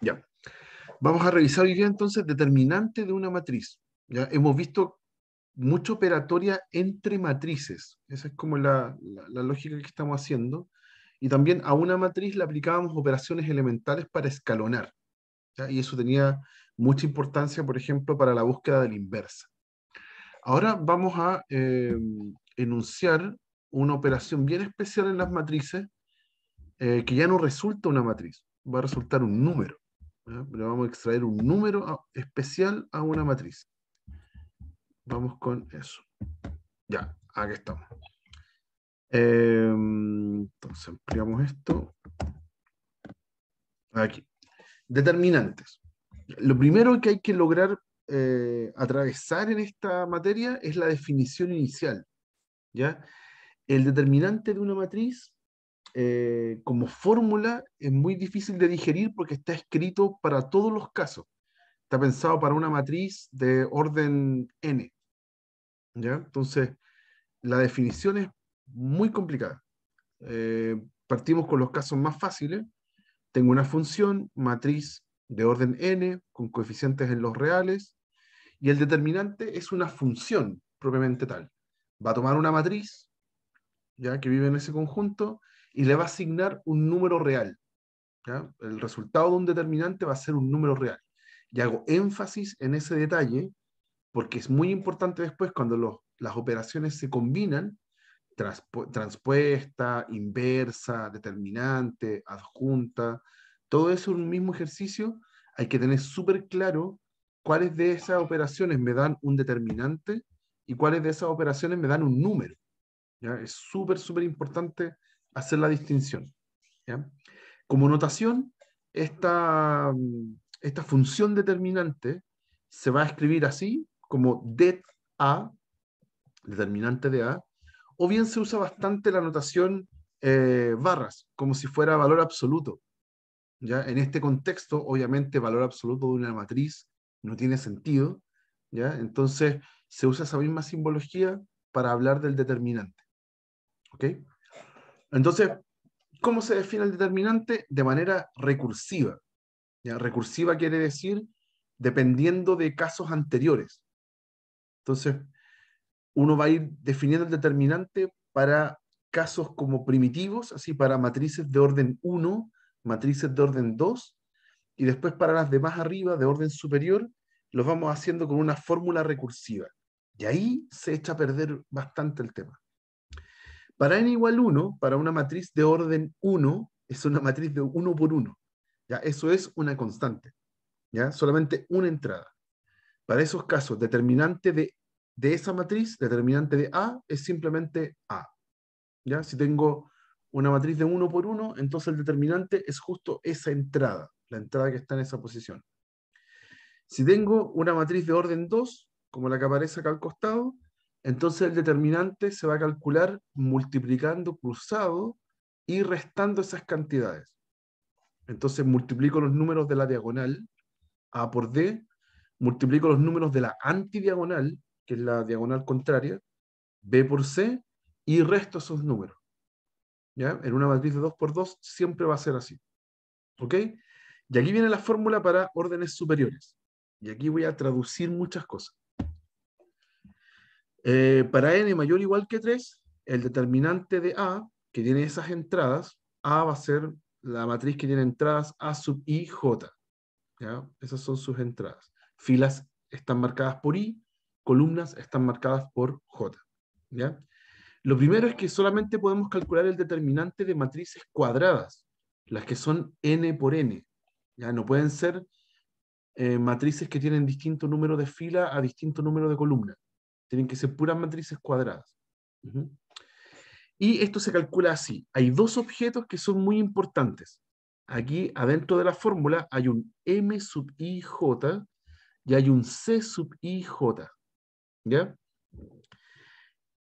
Ya. Vamos a revisar hoy día entonces determinante de una matriz. Ya hemos visto mucha operatoria entre matrices. Esa es como la lógica que estamos haciendo. Y también a una matriz le aplicábamos operaciones elementales para escalonar. ¿Ya? Y eso tenía mucha importancia, por ejemplo, para la búsqueda de la inversa. Ahora vamos a enunciar una operación bien especial en las matrices que ya no resulta una matriz, va a resultar un número. ¿Ya? Le vamos a extraer un número especial a una matriz. Vamos con eso. Ya, aquí estamos. Entonces ampliamos esto. Aquí. Determinantes. Lo primero que hay que lograr atravesar en esta materia es la definición inicial. ¿Ya? El determinante de una matriz como fórmula es muy difícil de digerir porque está escrito para todos los casos. Está pensado para una matriz de orden n. ¿Ya? Entonces, la definición es muy complicada. Partimos con los casos más fáciles. Tengo una función, matriz de orden n, con coeficientes en los reales, y el determinante es una función propiamente tal. Va a tomar una matriz, ya que vive en ese conjunto, y le va a asignar un número real. ¿Ya? El resultado de un determinante va a ser un número real. Y hago énfasis en ese detalle porque es muy importante después cuando las operaciones se combinan, transpuesta, inversa, determinante, adjunta, todo eso en un mismo ejercicio, hay que tener súper claro cuáles de esas operaciones me dan un determinante y cuáles de esas operaciones me dan un número. ¿Ya? Es súper, súper importante hacer la distinción. ¿Ya? Como notación, esta función determinante se va a escribir así, como det a, determinante de a, o bien se usa bastante la notación barras, como si fuera valor absoluto. ¿Ya? En este contexto, obviamente, valor absoluto de una matriz no tiene sentido. ¿Ya? Entonces, se usa esa misma simbología para hablar del determinante. ¿Ok? Entonces, ¿cómo se define el determinante? De manera recursiva. ¿Ya? Recursiva quiere decir dependiendo de casos anteriores. Entonces, uno va a ir definiendo el determinante para casos como primitivos, así para matrices de orden 1, matrices de orden 2, y después para las de más arriba, de orden superior, los vamos haciendo con una fórmula recursiva. Y ahí se echa a perder bastante el tema. Para n igual 1, para una matriz de orden 1, es una matriz de 1 por 1. ¿Ya? Eso es una constante. ¿Ya? Solamente una entrada. Para esos casos, determinante de esa matriz, determinante de A, es simplemente A. ¿Ya? Si tengo una matriz de 1 por 1, entonces el determinante es justo esa entrada, la entrada que está en esa posición. Si tengo una matriz de orden 2, como la que aparece acá al costado, entonces el determinante se va a calcular multiplicando cruzado y restando esas cantidades. Entonces multiplico los números de la diagonal, A por D, multiplico los números de la antidiagonal, que es la diagonal contraria, B por C, y resto esos números. ¿Ya? En una matriz de 2 por 2 siempre va a ser así. ¿Ok? Y aquí viene la fórmula para órdenes superiores. Y aquí voy a traducir muchas cosas. Para n mayor o igual que 3, el determinante de A, que tiene esas entradas, A va a ser la matriz que tiene entradas A sub I, J. ¿Ya? Esas son sus entradas. Filas están marcadas por I, columnas están marcadas por J. ¿Ya? Lo primero es que solamente podemos calcular el determinante de matrices cuadradas, las que son n por n. ¿Ya? No pueden ser matrices que tienen distinto número de filas a distinto número de columnas. Tienen que ser puras matrices cuadradas. Uh-huh. Y esto se calcula así. Hay dos objetos que son muy importantes. Aquí adentro de la fórmula hay un m sub ij y hay un c sub ij. ¿Ya?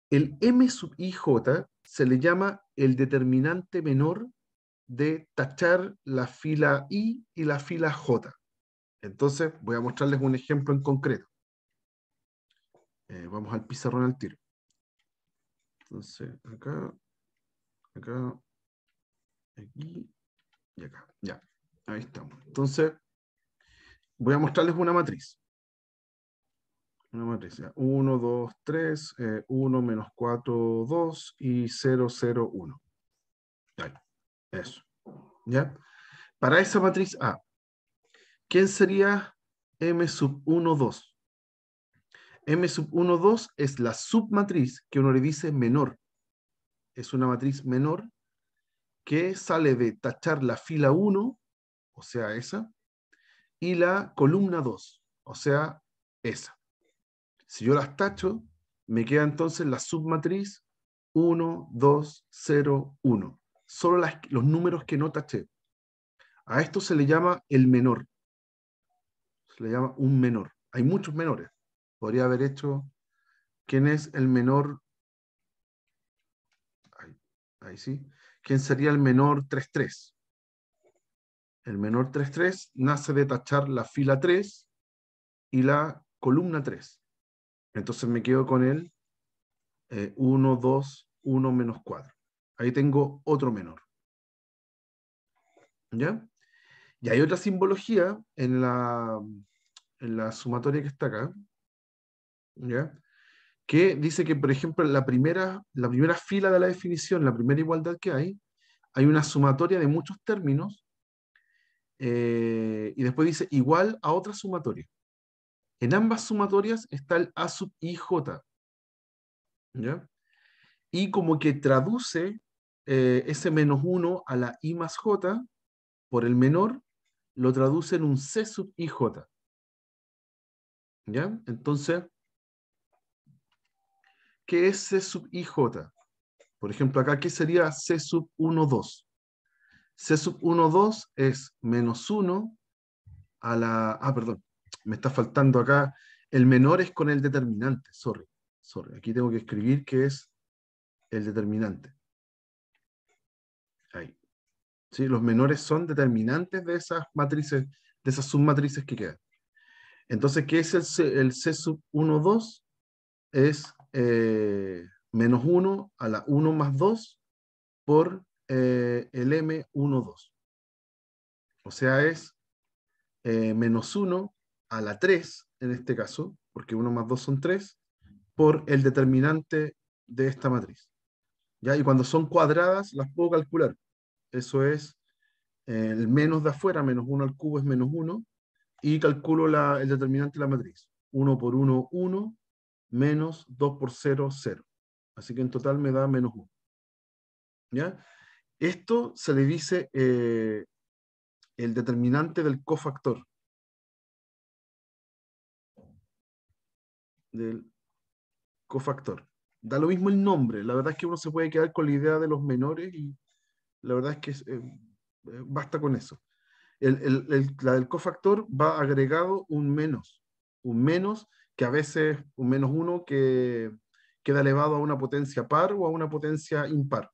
El m sub ij se le llama el determinante menor de tachar la fila I y la fila J. Entonces voy a mostrarles un ejemplo en concreto. Vamos al pizarrón al tiro. Entonces, acá, acá, aquí y acá. Ya, ahí estamos. Entonces, voy a mostrarles una matriz. Una matriz, ya. 1, 2, 3, 1, menos 4, 2 y 0, 0, 1. Ahí, eso. ¿Ya? Para esa matriz A, ¿quién sería M sub 1, 2? M sub 1, 2 es la submatriz que uno le dice menor. Es una matriz menor que sale de tachar la fila 1, o sea, esa, y la columna 2, o sea, esa. Si yo las tacho, me queda entonces la submatriz 1, 2, 0, 1. Solo los números que no taché. A esto se le llama el menor. Se le llama un menor. Hay muchos menores. Podría haber hecho quién es el menor. Ahí sí. ¿Quién sería el menor 3,3? El menor 3,3 nace de tachar la fila 3 y la columna 3. Entonces me quedo con el 1, 2, 1 menos 4. Ahí tengo otro menor. ¿Ya? Y hay otra simbología en la sumatoria que está acá, ¿ya? Que dice que, por ejemplo, la primera fila de la definición, la primera igualdad que hay una sumatoria de muchos términos, y después dice igual a otra sumatoria. En ambas sumatorias está el A sub IJ, ¿ya? Y como que traduce ese menos 1 a la I más J por el menor, lo traduce en un C sub IJ, ¿ya? Entonces, ¿qué es C sub IJ? Por ejemplo, acá, ¿qué sería C sub 1, 2? C sub 1, 2 es menos 1 a la... Ah, perdón, me está faltando acá. El menor es con el determinante, sorry. Aquí tengo que escribir que es el determinante. Ahí. ¿Sí? Los menores son determinantes de esas matrices, de esas submatrices que quedan. Entonces, ¿qué es el C sub 1, 2? Es menos 1 a la 1 más 2 por el M1, 2. O sea, es menos 1 a la 3, en este caso, porque 1 más 2 son 3, por el determinante de esta matriz. ¿Ya? Y cuando son cuadradas, las puedo calcular. Eso es el menos de afuera, menos 1 al cubo es menos 1, y calculo el determinante de la matriz. 1 por 1, 1, menos 2 por 0, 0. Así que en total me da menos 1. ¿Ya? Esto se le dice el determinante del cofactor. Del cofactor. Da lo mismo el nombre. La verdad es que uno se puede quedar con la idea de los menores y la verdad es que basta con eso. La del cofactor va agregado un menos que a veces un menos 1 que queda elevado a una potencia par o a una potencia impar.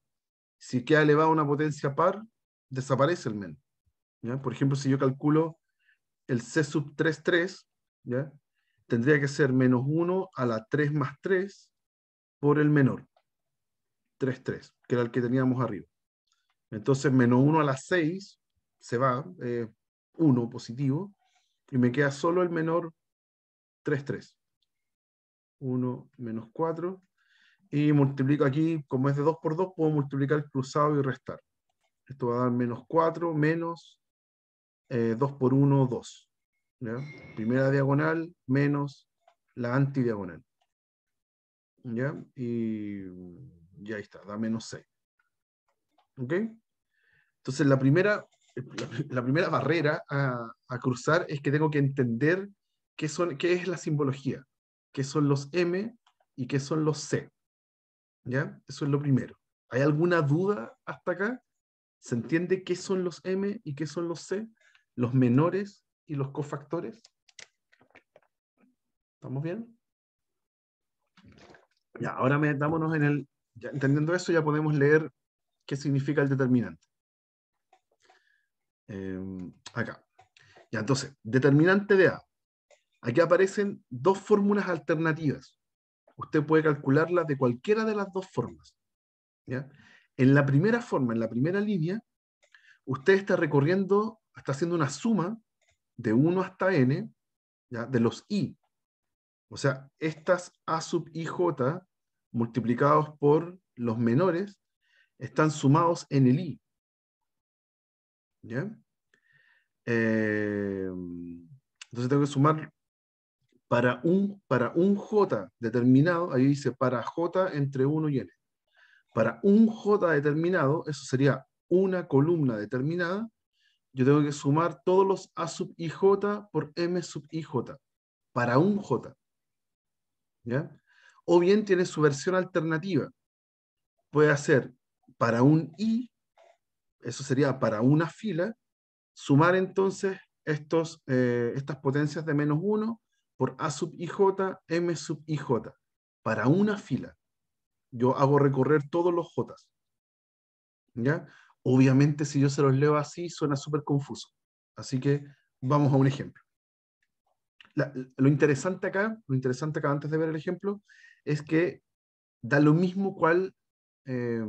Si queda elevado a una potencia par, desaparece el menos. ¿Ya? Por ejemplo, si yo calculo el C sub 3,3, ¿ya? Tendría que ser menos 1 a la 3 más 3 por el menor, 3,3, que era el que teníamos arriba. Entonces, menos 1 a la 6 se va, 1 positivo, y me queda solo el menor 3,3. 1 menos 4, y multiplico aquí, como es de 2 por 2, puedo multiplicar cruzado y restar. Esto va a dar menos 4 menos 2 por 1, 2. ¿Ya? Primera diagonal menos la antidiagonal. ¿Ya? Y ahí está, da menos 6. ¿Ok? Entonces, la primera barrera a cruzar es que tengo que entender qué es la simbología, qué son los M y qué son los C. ¿Ya? Eso es lo primero. ¿Hay alguna duda hasta acá? ¿Se entiende qué son los M y qué son los C? Los menores y los cofactores. ¿Estamos bien? Ya, ahora metámonos ya entendiendo eso, ya podemos leer qué significa el determinante. Acá. Ya, entonces, determinante de A. Aquí aparecen dos fórmulas alternativas. Usted puede calcularlas de cualquiera de las dos formas. ¿Ya? En la primera forma, en la primera línea, usted está recorriendo, está haciendo una suma de 1 hasta n, ¿ya? De los i. O sea, estas a sub ij multiplicados por los menores están sumados en el i. ¿Ya? Entonces tengo que sumar para un j determinado, ahí dice para j entre 1 y n. Para un j determinado, eso sería una columna determinada, yo tengo que sumar todos los a sub ij por m sub ij, para un j. ¿Ya? O bien tiene su versión alternativa. Puede hacer para un i, eso sería para una fila, sumar entonces estas potencias de menos 1 por a sub ij, m sub ij, para una fila. Yo hago recorrer todos los j. ¿Ya? Obviamente, si yo se los leo así, suena súper confuso. Así que vamos a un ejemplo. Lo interesante acá, antes de ver el ejemplo, es que da lo mismo eh,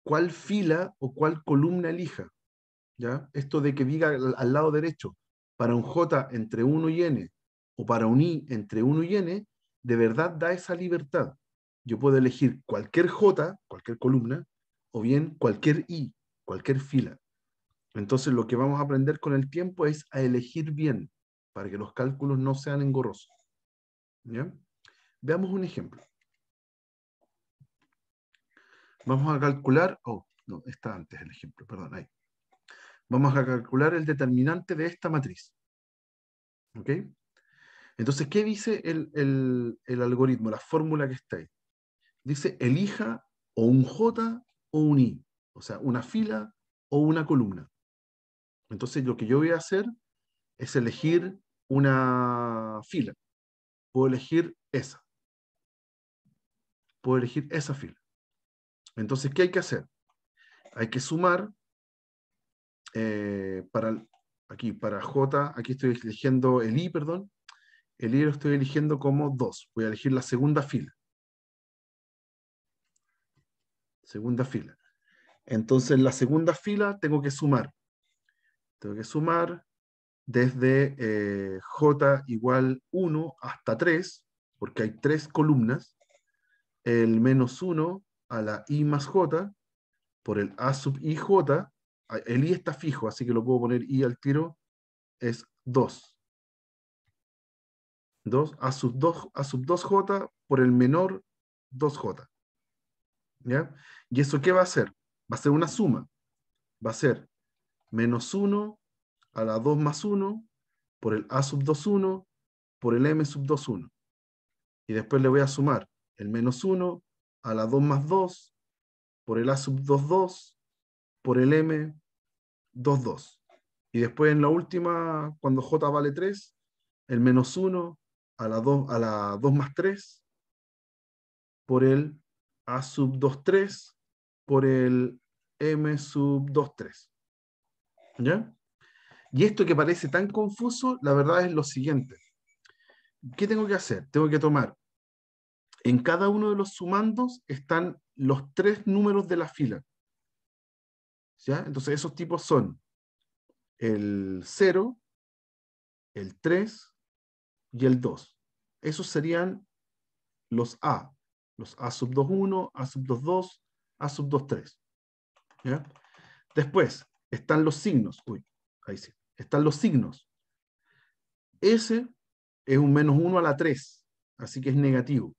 cuál fila o cuál columna elija. ¿Ya? Esto de que diga al lado derecho, para un j entre 1 y n, o para un i entre 1 y n, de verdad da esa libertad. Yo puedo elegir cualquier j, cualquier columna, o bien cualquier i, cualquier fila. Entonces lo que vamos a aprender con el tiempo es a elegir bien, para que los cálculos no sean engorrosos. ¿Ya? Veamos un ejemplo. Vamos a calcular, no, está antes el ejemplo, perdón, ahí. Vamos a calcular el determinante de esta matriz. ¿Ok? Entonces, ¿qué dice el algoritmo, la fórmula que está ahí? Dice, elija o un j o un i, o sea, una fila o una columna. Entonces, lo que yo voy a hacer es elegir una fila. Puedo elegir esa. Puedo elegir esa fila. Entonces, ¿qué hay que hacer? Hay que sumar para j, aquí estoy eligiendo el i, perdón. El i lo estoy eligiendo como 2. Voy a elegir la segunda fila. Segunda fila. Entonces, en la segunda fila tengo que sumar. Tengo que sumar desde j igual 1 hasta 3, porque hay 3 columnas, el menos 1 a la i más j, por el a sub ij, el i está fijo, así que lo puedo poner i al tiro, es 2. 2 a sub 2j por el menor 2j. ¿Ya? ¿Y eso qué va a hacer? Va a ser una suma. Va a ser menos 1 a la 2 más 1 por el a sub 21 por el m sub 21. Y después le voy a sumar el menos 1 a la 2 más 2 por el a sub 22 por el m 22. Y después en la última, cuando j vale 3, el menos 1 a la 2 más 3 por el a sub 23 por el m sub 23. ¿Ya? Y esto que parece tan confuso, la verdad es lo siguiente. ¿Qué tengo que hacer? Tengo que tomar, en cada uno de los sumandos están los 3 números de la fila. ¿Ya? Entonces esos tipos son el 0, el 3 y el 2. Esos serían los a sub 21, a sub 22, a sub 23. ¿Ya? Después están los signos. Uy, ahí sí. Están los signos. Ese es un menos 1 a la 3, así que es negativo.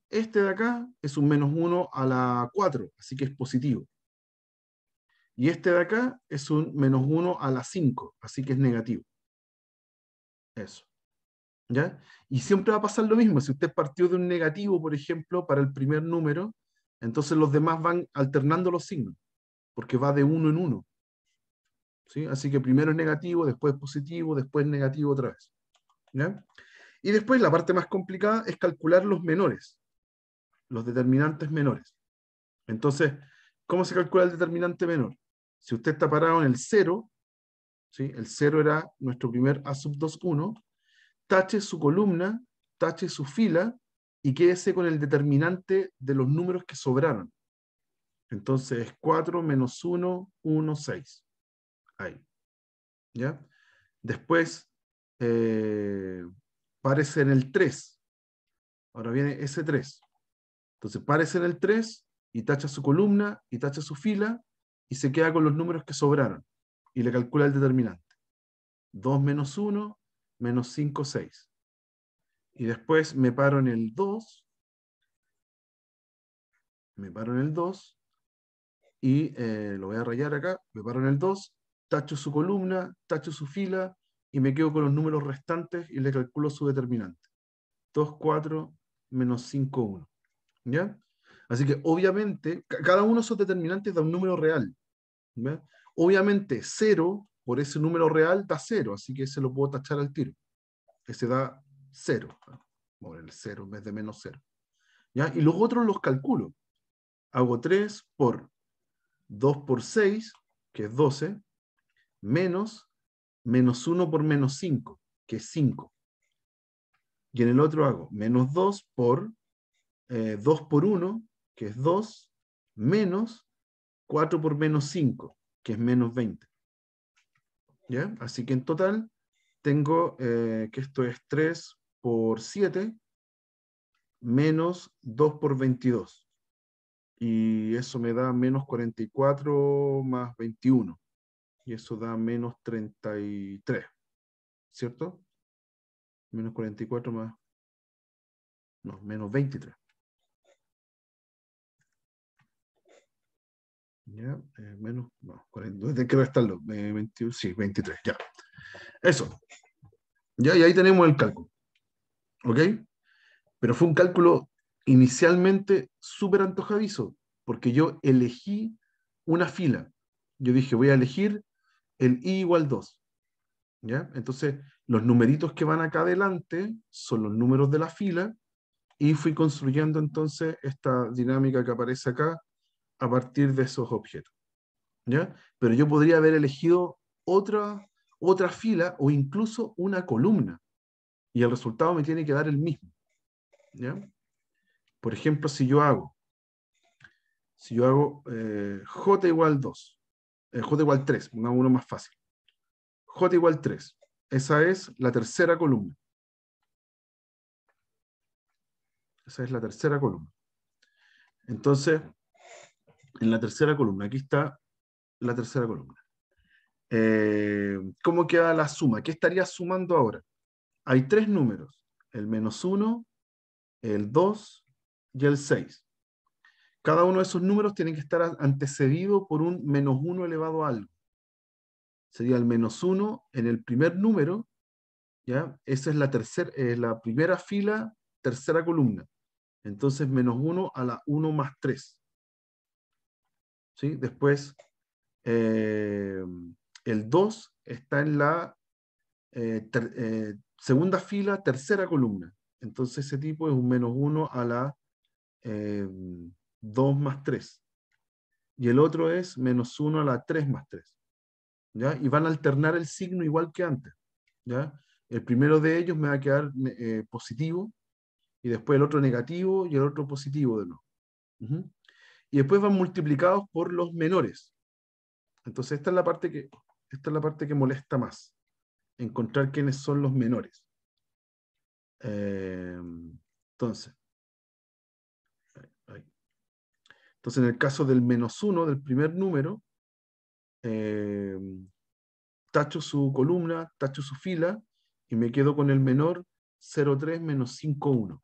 Este de acá es un menos 1 a la 4, así que es positivo. Y este de acá es un menos 1 a la 5, así que es negativo. Eso. ¿Ya? Y siempre va a pasar lo mismo. Si usted partió de un negativo, por ejemplo, para el primer número, entonces los demás van alternando los signos, porque va de uno en uno. ¿Sí? Así que primero es negativo, después positivo, después negativo otra vez. ¿Ya? Y después la parte más complicada es calcular los menores, los determinantes menores. Entonces, ¿cómo se calcula el determinante menor? Si usted está parado en el 0, ¿sí? El 0 era nuestro primer a sub 2, 1, tache su columna, tache su fila y quédese con el determinante de los números que sobraron. Entonces es 4 menos 1, 1, 6. Ahí. ¿ya? Después, párese en el 3. Ahora viene ese 3. Entonces, párese en el 3 y tacha su columna y tacha su fila y se queda con los números que sobraron y le calcula el determinante. 2 menos 1, menos 5, 6. Y después me paro en el 2, me paro en el 2 y lo voy a rayar acá, me paro en el 2, tacho su columna, tacho su fila y me quedo con los números restantes y le calculo su determinante. 2, 4, menos 5, 1. ¿Ya? Así que obviamente, cada uno de esos determinantes da un número real. ¿Ya? Obviamente 0 por ese número real da 0, así que ese lo puedo tachar al tiro. Ese da 0. Bueno, el 0 en vez de menos 0. ¿Ya? Y los otros los calculo. Hago 3 por 2 por 6, que es 12, menos 1 por menos 5, que es 5. Y en el otro hago menos 2 por 2 por 1, que es 2, menos 4 por menos 5, que es menos 20. ¿Ya? Así que en total tengo que esto es 3 por 7, menos 2 por 22. Y eso me da menos 44 más 21. Y eso da menos 33. ¿Cierto? Menos 44 más... No, menos 23. ¿Ya? Menos... No, 40, hay que restarlo. 21, sí, 23, ya. Eso. Ya, y ahí tenemos el cálculo. ¿Ok? Pero fue un cálculo inicialmente súper antojadizo, porque yo elegí una fila. Yo dije, voy a elegir el i igual 2. ¿Ya? Entonces, los numeritos que van acá adelante son los números de la fila, y fui construyendo entonces esta dinámica que aparece acá a partir de esos objetos. ¿Ya? Pero yo podría haber elegido otra fila o incluso una columna, y el resultado me tiene que dar el mismo. ¿Ya? Por ejemplo, si yo hago j igual 2, j igual 3, pongamos uno más fácil. J igual 3, esa es la tercera columna. Esa es la tercera columna. Entonces, en la tercera columna, aquí está la tercera columna. ¿Cómo queda la suma? ¿Qué estaría sumando ahora? Hay tres números, el menos 1, el 2 y el 6. Cada uno de esos números tiene que estar antecedido por un menos 1 elevado a algo. Sería el menos 1 en el primer número, ¿ya? Esa es la primera fila, tercera columna. Entonces, menos 1 a la 1 más 3. ¿Sí? Después, el 2 está en la segunda fila, tercera columna. Entonces, ese tipo es un menos 1 a la 2 más 3. Y el otro es menos 1 a la 3 más 3. ¿Ya? Y van a alternar el signo igual que antes. ¿Ya? El primero de ellos me va a quedar positivo, y después el otro negativo y el otro positivo de nuevo. Uh-huh. Y después van multiplicados por los menores. Entonces esta es la parte que molesta más, encontrar quiénes son los menores. Entonces, en el caso del menos 1, del primer número, tacho su columna, tacho su fila, y me quedo con el menor 0,3 menos 5,1.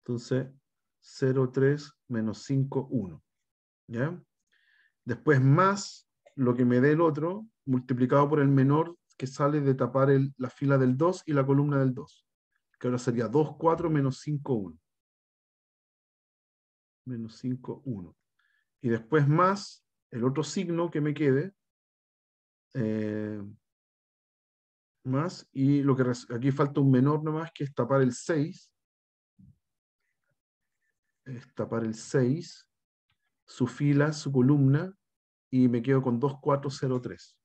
Entonces, 0,3 menos 5,1. ¿Ya? Después más lo que me dé el otro, multiplicado por el menor que sale de tapar la fila del 2 y la columna del 2. Que ahora sería 2,4 menos 5,1. Menos 5,1. Y después más el otro signo que me quede, más, y lo que aquí falta un menor nomás, que es tapar el 6. Es tapar el 6, su fila, su columna, y me quedo con 2,403.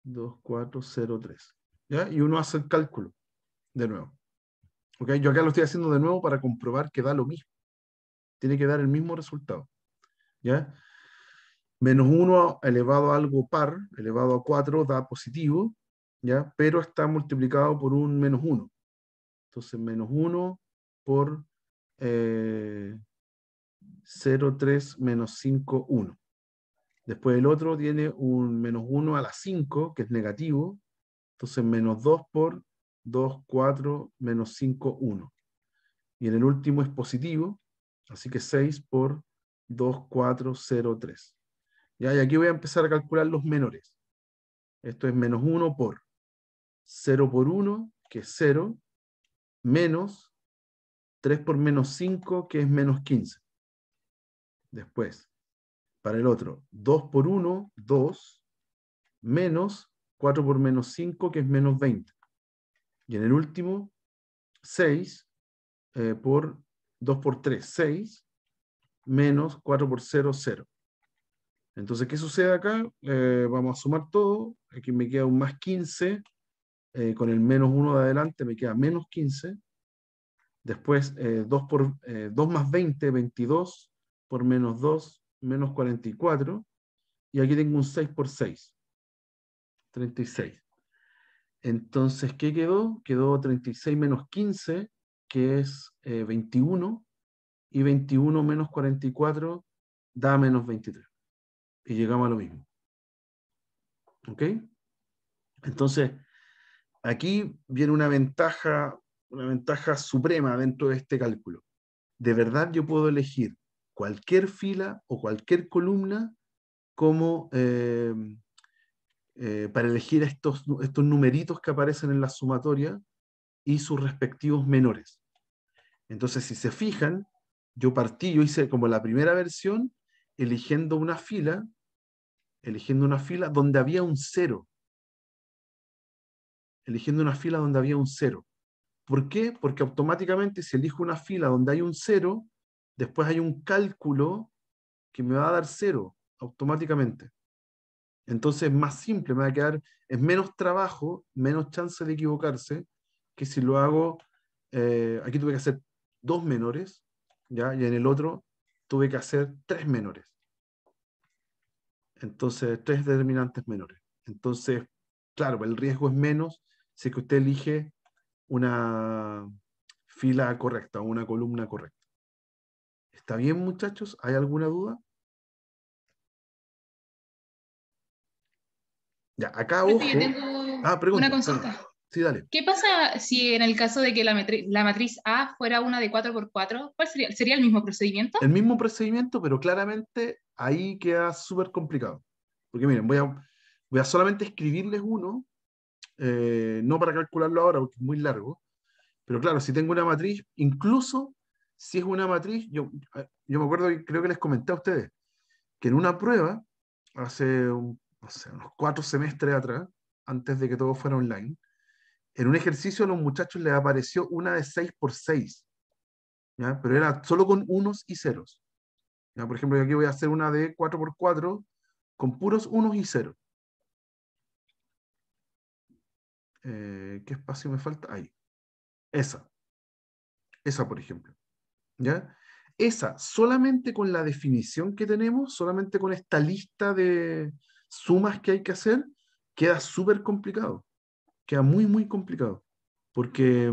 2,403. ¿Ya? Y uno hace el cálculo de nuevo. ¿Okay? Yo acá lo estoy haciendo de nuevo para comprobar que da lo mismo. Tiene que dar el mismo resultado. ¿Ya? Menos 1 elevado a algo par, elevado a 4, da positivo, ¿ya? Pero está multiplicado por un menos 1. Entonces, menos 1 por 0, 3, menos 5, 1. Después el otro tiene un menos 1 a la 5, que es negativo. Entonces, menos 2 por 2, 4, menos 5, 1. Y en el último es positivo, así que 6 por 2, 4, 0, 3. ¿Ya? Y aquí voy a empezar a calcular los menores. Esto es menos 1 por 0 por 1, que es 0, menos 3 por menos 5, que es menos 15. Después, para el otro, 2 por 1, 2, menos 4 por menos 5, que es menos 20. Y en el último, 6 por 2 por 3, 6, menos 4 por 0, 0. Entonces, ¿qué sucede acá? Vamos a sumar todo. Aquí me queda un más 15. Con el menos 1 de adelante me queda menos 15. Después, 2 más 20, 22, por menos 2, menos 44. Y aquí tengo un 6 por 6, 36. Entonces, ¿qué quedó? Quedó 36 menos 15, que es 21. Y 21 menos 44 da menos 23. Y llegamos a lo mismo. ¿Ok? Entonces, aquí viene una ventaja suprema dentro de este cálculo. De verdad yo puedo elegir cualquier fila o cualquier columna como para elegir estos numeritos que aparecen en la sumatoria y sus respectivos menores. Entonces, si se fijan, yo hice como la primera versión eligiendo una fila donde había un cero, eligiendo una fila donde había un cero. ¿Por qué? Porque automáticamente si elijo una fila donde hay un cero, después hay un cálculo que me va a dar cero automáticamente. Entonces es más simple, me va a quedar, es menos trabajo, menos chance de equivocarse, que si lo hago, aquí tuve que hacer dos menores, ¿ya? Y en el otro tuve que hacer tres menores. Entonces, tres determinantes menores. Entonces, claro, el riesgo es menos si es que usted elige una fila correcta o una columna correcta. ¿Está bien, muchachos? ¿Hay alguna duda? Ya, acá, Profe, yo ojo. tengo Ah, una pregunta, perdón. consulta. Sí, dale. ¿Qué pasa si en el caso de que la matriz A fuera una de 4 por 4? ¿Cuál sería? ¿Sería el mismo procedimiento? El mismo procedimiento, pero claramente ahí queda súper complicado. Porque miren, voy a solamente escribirles uno, no para calcularlo ahora porque es muy largo, pero claro, si tengo una matriz, incluso si es una matriz, yo me acuerdo y creo que les comenté a ustedes que en una prueba, hace no sé, unos 4 semestres atrás, antes de que todo fuera online, en un ejercicio a los muchachos les apareció una de 6 por 6, ¿ya? Pero era solo con unos y ceros. ¿Ya? Por ejemplo, yo aquí voy a hacer una de 4 por 4 con puros unos y ceros. ¿Qué espacio me falta? Ahí. Esa, esa por ejemplo. ¿Ya? Esa, solamente con la definición que tenemos, solamente con esta lista de sumas que hay que hacer, queda súper complicado. Queda muy, muy complicado. Porque,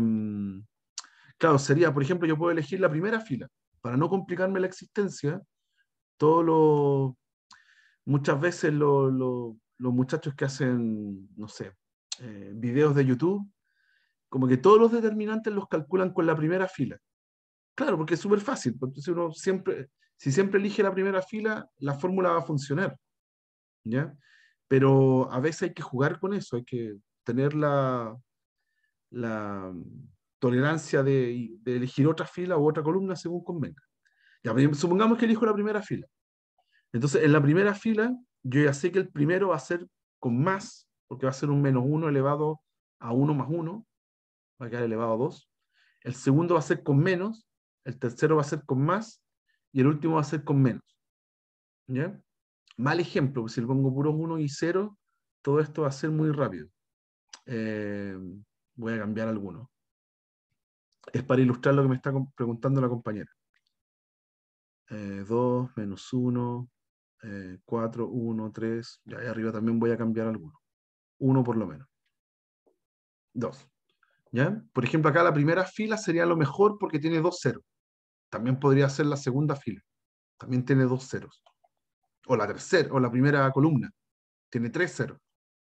claro, sería, por ejemplo, yo puedo elegir la primera fila. Para no complicarme la existencia, todos los, muchas veces los muchachos que hacen, no sé, videos de YouTube, como que todos los determinantes los calculan con la primera fila. Claro, porque es súper fácil, porque si uno siempre, si siempre elige la primera fila, la fórmula va a funcionar, ¿ya? Pero a veces hay que jugar con eso, hay que tener la tolerancia de elegir otra fila u otra columna según convenga. Ya, pero supongamos que elijo la primera fila. Entonces, en la primera fila, yo ya sé que el primero va a ser con más, porque va a ser un menos 1 elevado a 1 más 1, va a quedar elevado a 2. El segundo va a ser con menos, el tercero va a ser con más, y el último va a ser con menos. ¿Ya? Mal ejemplo, pues si le pongo puros 1 y 0, todo esto va a ser muy rápido. Eh, Voy a cambiar alguno. Es para ilustrar lo que me está preguntando la compañera. 2 menos 1. 4, 1, 3, y ahí arriba también voy a cambiar alguno. 1 por lo menos. 2. ¿Ya? Por ejemplo, acá la primera fila sería lo mejor porque tiene 2 ceros. También podría ser la segunda fila. También tiene 2 ceros. O la tercera, o la primera columna. Tiene 3 ceros.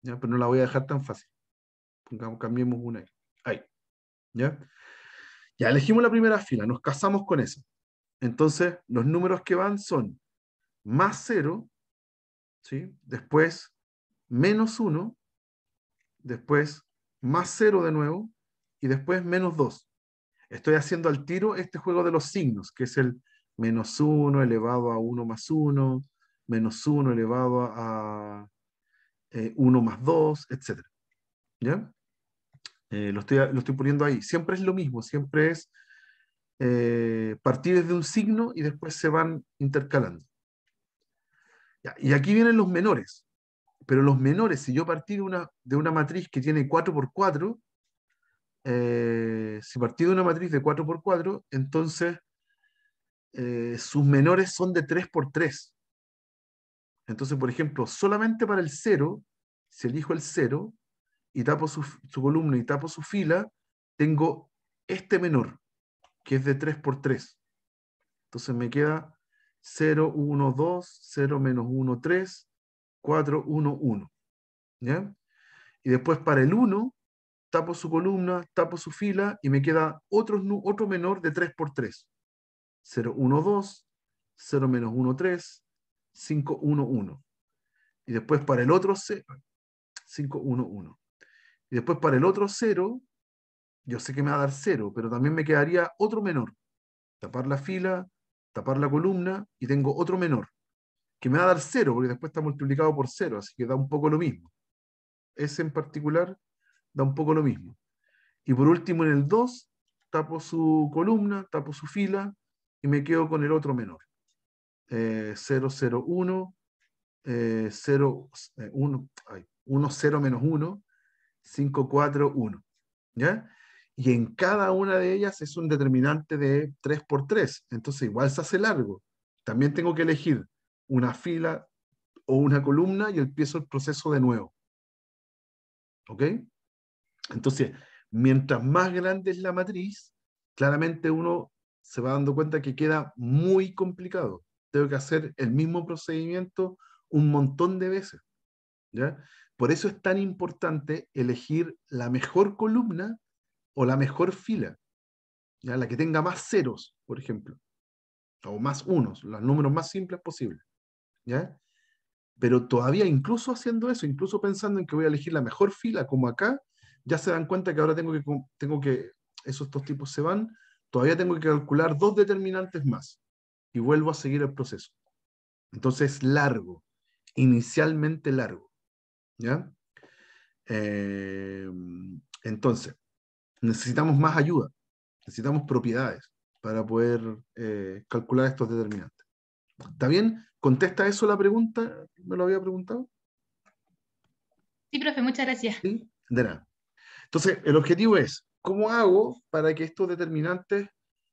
¿Ya? Pero no la voy a dejar tan fácil. Cambiemos una ahí. Ahí. ¿Ya? Ya elegimos la primera fila. Nos casamos con eso. Entonces, los números que van son más 0, ¿sí? Después menos 1, después más 0 de nuevo, y después menos 2. Estoy haciendo al tiro este juego de los signos, que es el menos 1 elevado a 1 más 1, menos 1 elevado a 1 más 2, etc. ¿Ya? Lo estoy poniendo ahí. Siempre es lo mismo, siempre es partir desde un signo y después se van intercalando. Ya, y aquí vienen los menores. Pero los menores, si yo partí de una matriz que tiene 4 por 4, si partí de una matriz de 4 por 4, entonces sus menores son de 3 por 3. Entonces, por ejemplo, solamente para el 0, si elijo el 0 y tapo su columna y tapo su fila, tengo este menor, que es de 3 por 3. Entonces me queda 0, 1, 2, 0, menos 1, 3, 4, 1, 1. ¿Ya? Y después para el 1, tapo su columna, tapo su fila y me queda otro menor de 3 por 3. 0, 1, 2, 0, menos 1, 3, 5, 1, 1. Y después para el otro 0, 5, 1, 1. Y después para el otro 0, yo sé que me va a dar 0, pero también me quedaría otro menor. Tapar la fila, tapar la columna y tengo otro menor, que me va a dar 0, porque después está multiplicado por 0, así que da un poco lo mismo. Ese en particular da un poco lo mismo. Y por último en el 2, tapo su columna, tapo su fila y me quedo con el otro menor. 0, 0, 1, 0, 1, 1, 0 menos 1, 5, 4, 1. ¿Ya? Y en cada una de ellas es un determinante de 3 por 3. Entonces igual se hace largo. También tengo que elegir una fila o una columna y empiezo el proceso de nuevo. ¿Ok? Entonces, mientras más grande es la matriz, claramente uno se va dando cuenta que queda muy complicado. Tengo que hacer el mismo procedimiento un montón de veces. ¿Ya? Por eso es tan importante elegir la mejor columna o la mejor fila, ¿ya? La que tenga más ceros, por ejemplo, o más unos, los números más simples posibles. ¿Ya? Pero todavía, incluso haciendo eso, incluso pensando en que voy a elegir la mejor fila, como acá, ya se dan cuenta que ahora esos dos tipos se van, todavía tengo que calcular dos determinantes más y vuelvo a seguir el proceso. Entonces es largo, inicialmente largo. ¿Ya? Eh, entonces, necesitamos más ayuda, necesitamos propiedades para poder calcular estos determinantes. ¿Está bien? ¿Contesta eso la pregunta? ¿Me lo había preguntado? Sí, profe, muchas gracias. Sí, de nada. Entonces, el objetivo es, ¿cómo hago para que estos determinantes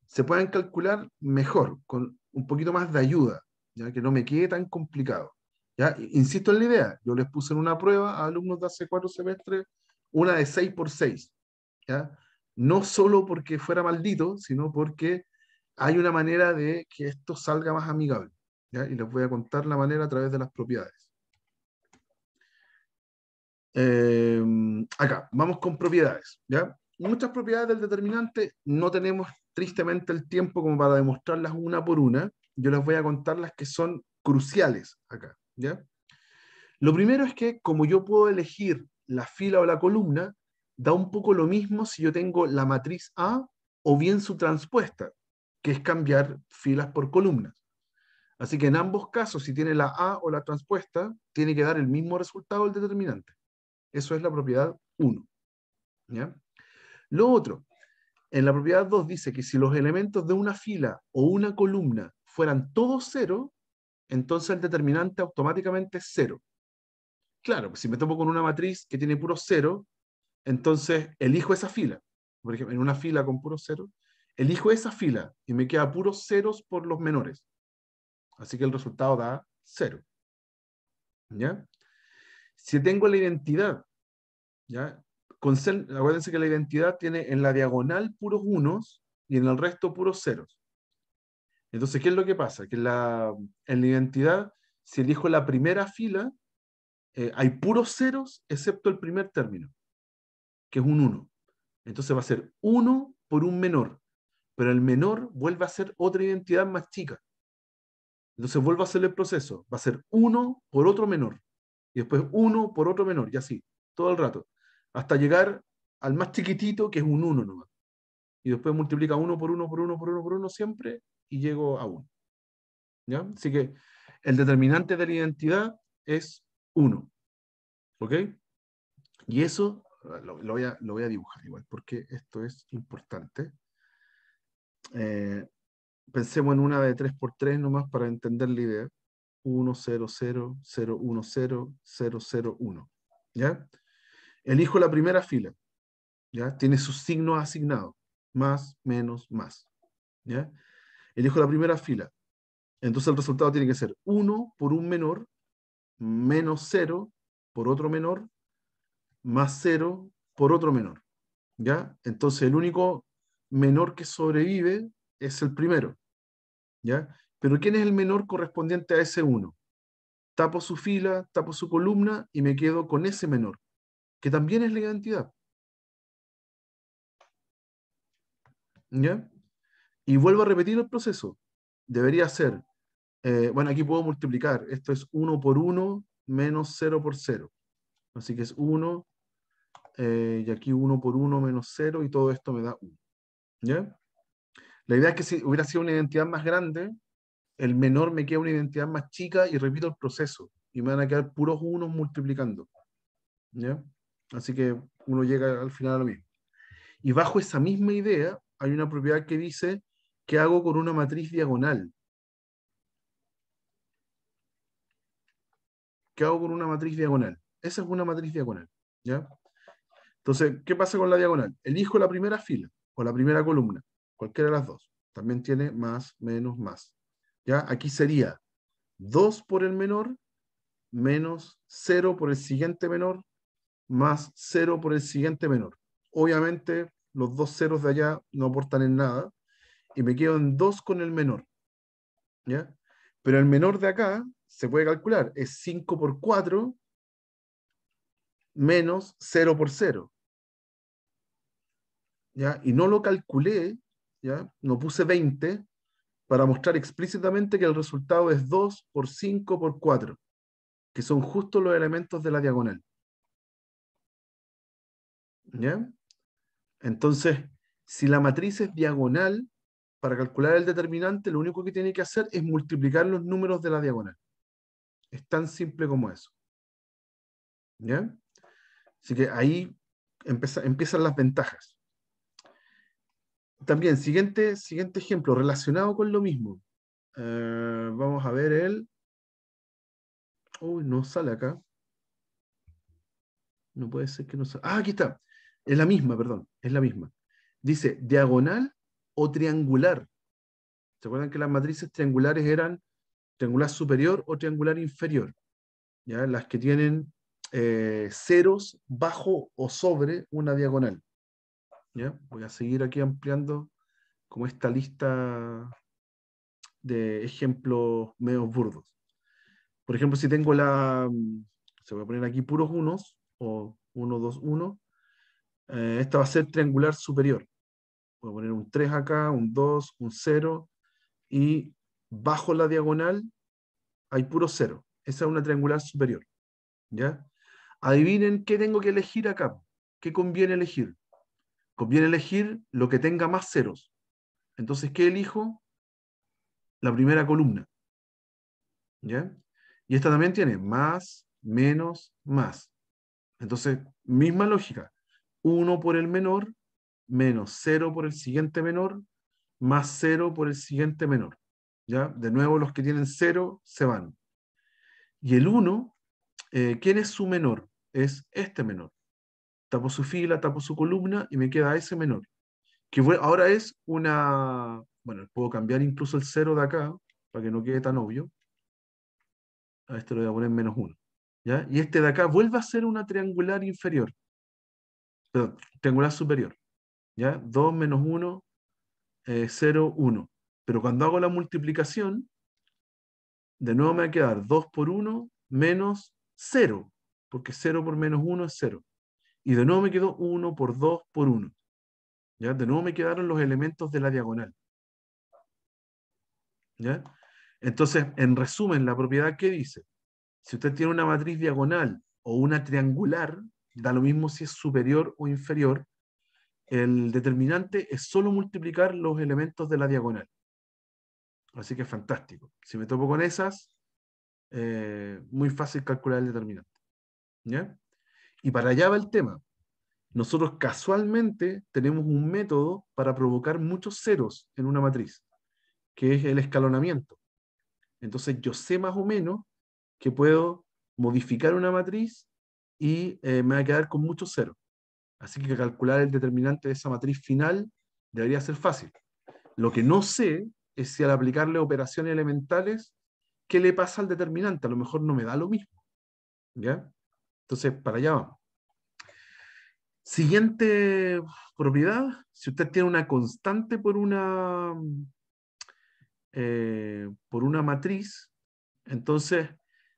se puedan calcular mejor, con un poquito más de ayuda, ya que no me quede tan complicado? ¿Ya? Insisto en la idea, yo les puse en una prueba a alumnos de hace 4 semestres una de 6 por 6, ¿ya? No solo porque fuera maldito, sino porque hay una manera de que esto salga más amigable, ¿ya? Y les voy a contar la manera a través de las propiedades. Acá, vamos con propiedades, ¿ya? Muchas propiedades del determinante no tenemos tristemente el tiempo como para demostrarlas una por una. Yo les voy a contar las que son cruciales acá, ¿ya? Lo primero es que como yo puedo elegir la fila o la columna, da un poco lo mismo si yo tengo la matriz A o bien su transpuesta, que es cambiar filas por columnas. Así que en ambos casos, si tiene la A o la transpuesta, tiene que dar el mismo resultado el determinante. Eso es la propiedad 1. ¿Ya? Lo otro, en la propiedad 2 dice que si los elementos de una fila o una columna fueran todos 0, entonces el determinante automáticamente es 0. Claro, pues si me topo con una matriz que tiene puro 0, entonces elijo esa fila. Por ejemplo, en una fila con puro 0, elijo esa fila y me queda puros ceros por los menores. Así que el resultado da 0. ¿Ya? Si tengo la identidad, ¿ya? Acuérdense que la identidad tiene en la diagonal puros unos y en el resto puros ceros. Entonces, ¿qué es lo que pasa? Que en la identidad, si elijo la primera fila, hay puros ceros excepto el primer término, que es un 1. Entonces va a ser 1 por un menor, pero el menor vuelve a ser otra identidad más chica. Entonces vuelvo a hacer el proceso. Va a ser 1 por otro menor, y después 1 por otro menor, y así, todo el rato, hasta llegar al más chiquitito, que es un 1 nomás. Y después multiplica 1 por 1 por 1 por 1 por 1 siempre, y llego a 1. ¿Ya? Así que el determinante de la identidad es 1. ¿Ok? Y eso lo voy a dibujar igual, porque esto es importante. Pensemos en una de 3x3 nomás para entender la idea. 1, 0, 0, 0, 1, 0, 0, 0, 1. ¿Ya? Elijo la primera fila. ¿Ya? Tiene sus signos asignados. Más, menos, más. ¿Ya? Elijo la primera fila. Entonces el resultado tiene que ser 1 por un menor, menos 0 por otro menor, más 0 por otro menor. ¿Ya? Entonces el único menor que sobrevive es el primero. ¿Ya? Pero ¿quién es el menor correspondiente a ese 1? Tapo su fila, tapo su columna y me quedo con ese menor, que también es la identidad. ¿Ya? Y vuelvo a repetir el proceso. Debería ser, bueno, aquí puedo multiplicar. Esto es 1 por 1 menos 0 por 0. Así que es 1, y aquí 1 por 1 menos 0, y todo esto me da 1. ¿Ya? La idea es que si hubiera sido una identidad más grande, el menor me queda una identidad más chica y repito el proceso. Y me van a quedar puros unos multiplicando. ¿Ya? Así que uno llega al final a lo mismo. Y bajo esa misma idea hay una propiedad que dice ¿qué hago con una matriz diagonal? ¿Qué hago con una matriz diagonal? Esa es una matriz diagonal. ¿Ya? Entonces, ¿qué pasa con la diagonal? Elijo la primera fila o la primera columna, cualquiera de las dos. También tiene más, menos, más. ¿Ya? Aquí sería 2 por el menor, menos 0 por el siguiente menor, más 0 por el siguiente menor. Obviamente, los dos ceros de allá no aportan en nada, y me quedo en 2 con el menor. ¿Ya? Pero el menor de acá se puede calcular, es 5 por 4 menos 0 por 0. ¿Ya? Y no lo calculé, ¿ya? No puse 20 para mostrar explícitamente que el resultado es 2 por 5 por 4, que son justo los elementos de la diagonal. ¿Ya? Entonces, si la matriz es diagonal, para calcular el determinante, lo único que tiene que hacer es multiplicar los números de la diagonal. Es tan simple como eso. ¿Ya? Así que ahí empiezan las ventajas. También, siguiente ejemplo, relacionado con lo mismo. Vamos a ver el... Uy, no sale acá. No puede ser que no salga. Ah, aquí está. Es la misma, perdón. Es la misma. Dice diagonal o triangular. ¿Se acuerdan que las matrices triangulares eran triangular superior o triangular inferior? ¿Ya? Las que tienen ceros bajo o sobre una diagonal. ¿Ya? Voy a seguir aquí ampliando como esta lista de ejemplos medio burdos. Por ejemplo, si tengo se voy a poner aquí puros unos, o 1, 2, 1, esta va a ser triangular superior. Voy a poner un 3 acá, un 2, un 0, y bajo la diagonal hay puro 0. Esa es una triangular superior. ¿Ya? Adivinen qué tengo que elegir acá. ¿Qué conviene elegir? Conviene elegir lo que tenga más ceros. Entonces, ¿qué elijo? La primera columna. ¿Ya? Y esta también tiene más, menos, más. Entonces, misma lógica. 1 por el menor, menos 0 por el siguiente menor, más 0 por el siguiente menor. ¿Ya? De nuevo, los que tienen 0 se van. Y el 1, ¿quién es su menor? Es este menor. Tapo su fila, tapo su columna y me queda ese menor. Que ahora es una... Bueno, puedo cambiar incluso el 0 de acá, para que no quede tan obvio. A este lo voy a poner menos 1. ¿Ya? Y este de acá vuelve a ser una triangular inferior. Perdón, triangular superior. ¿Ya? 2 menos 1, 0, 1. Pero cuando hago la multiplicación, de nuevo me va a quedar 2 por 1 menos 0. Porque 0 por menos 1 es 0. Y de nuevo me quedó 1 por 2 por 1. ¿Ya? De nuevo me quedaron los elementos de la diagonal. ¿Ya? Entonces, en resumen, la propiedad que dice, si usted tiene una matriz diagonal o una triangular, da lo mismo si es superior o inferior, el determinante es solo multiplicar los elementos de la diagonal. Así que es fantástico. Si me topo con esas, muy fácil calcular el determinante. ¿Ya? Y para allá va el tema. Nosotros casualmente tenemos un método para provocar muchos ceros en una matriz, que es el escalonamiento. Entonces yo sé más o menos que puedo modificar una matriz y me va a quedar con muchos ceros. Así que calcular el determinante de esa matriz final debería ser fácil. Lo que no sé es si al aplicarle operaciones elementales, ¿qué le pasa al determinante? A lo mejor no me da lo mismo. ¿Ya? Entonces, para allá vamos. Siguiente propiedad, si usted tiene una constante por una matriz, entonces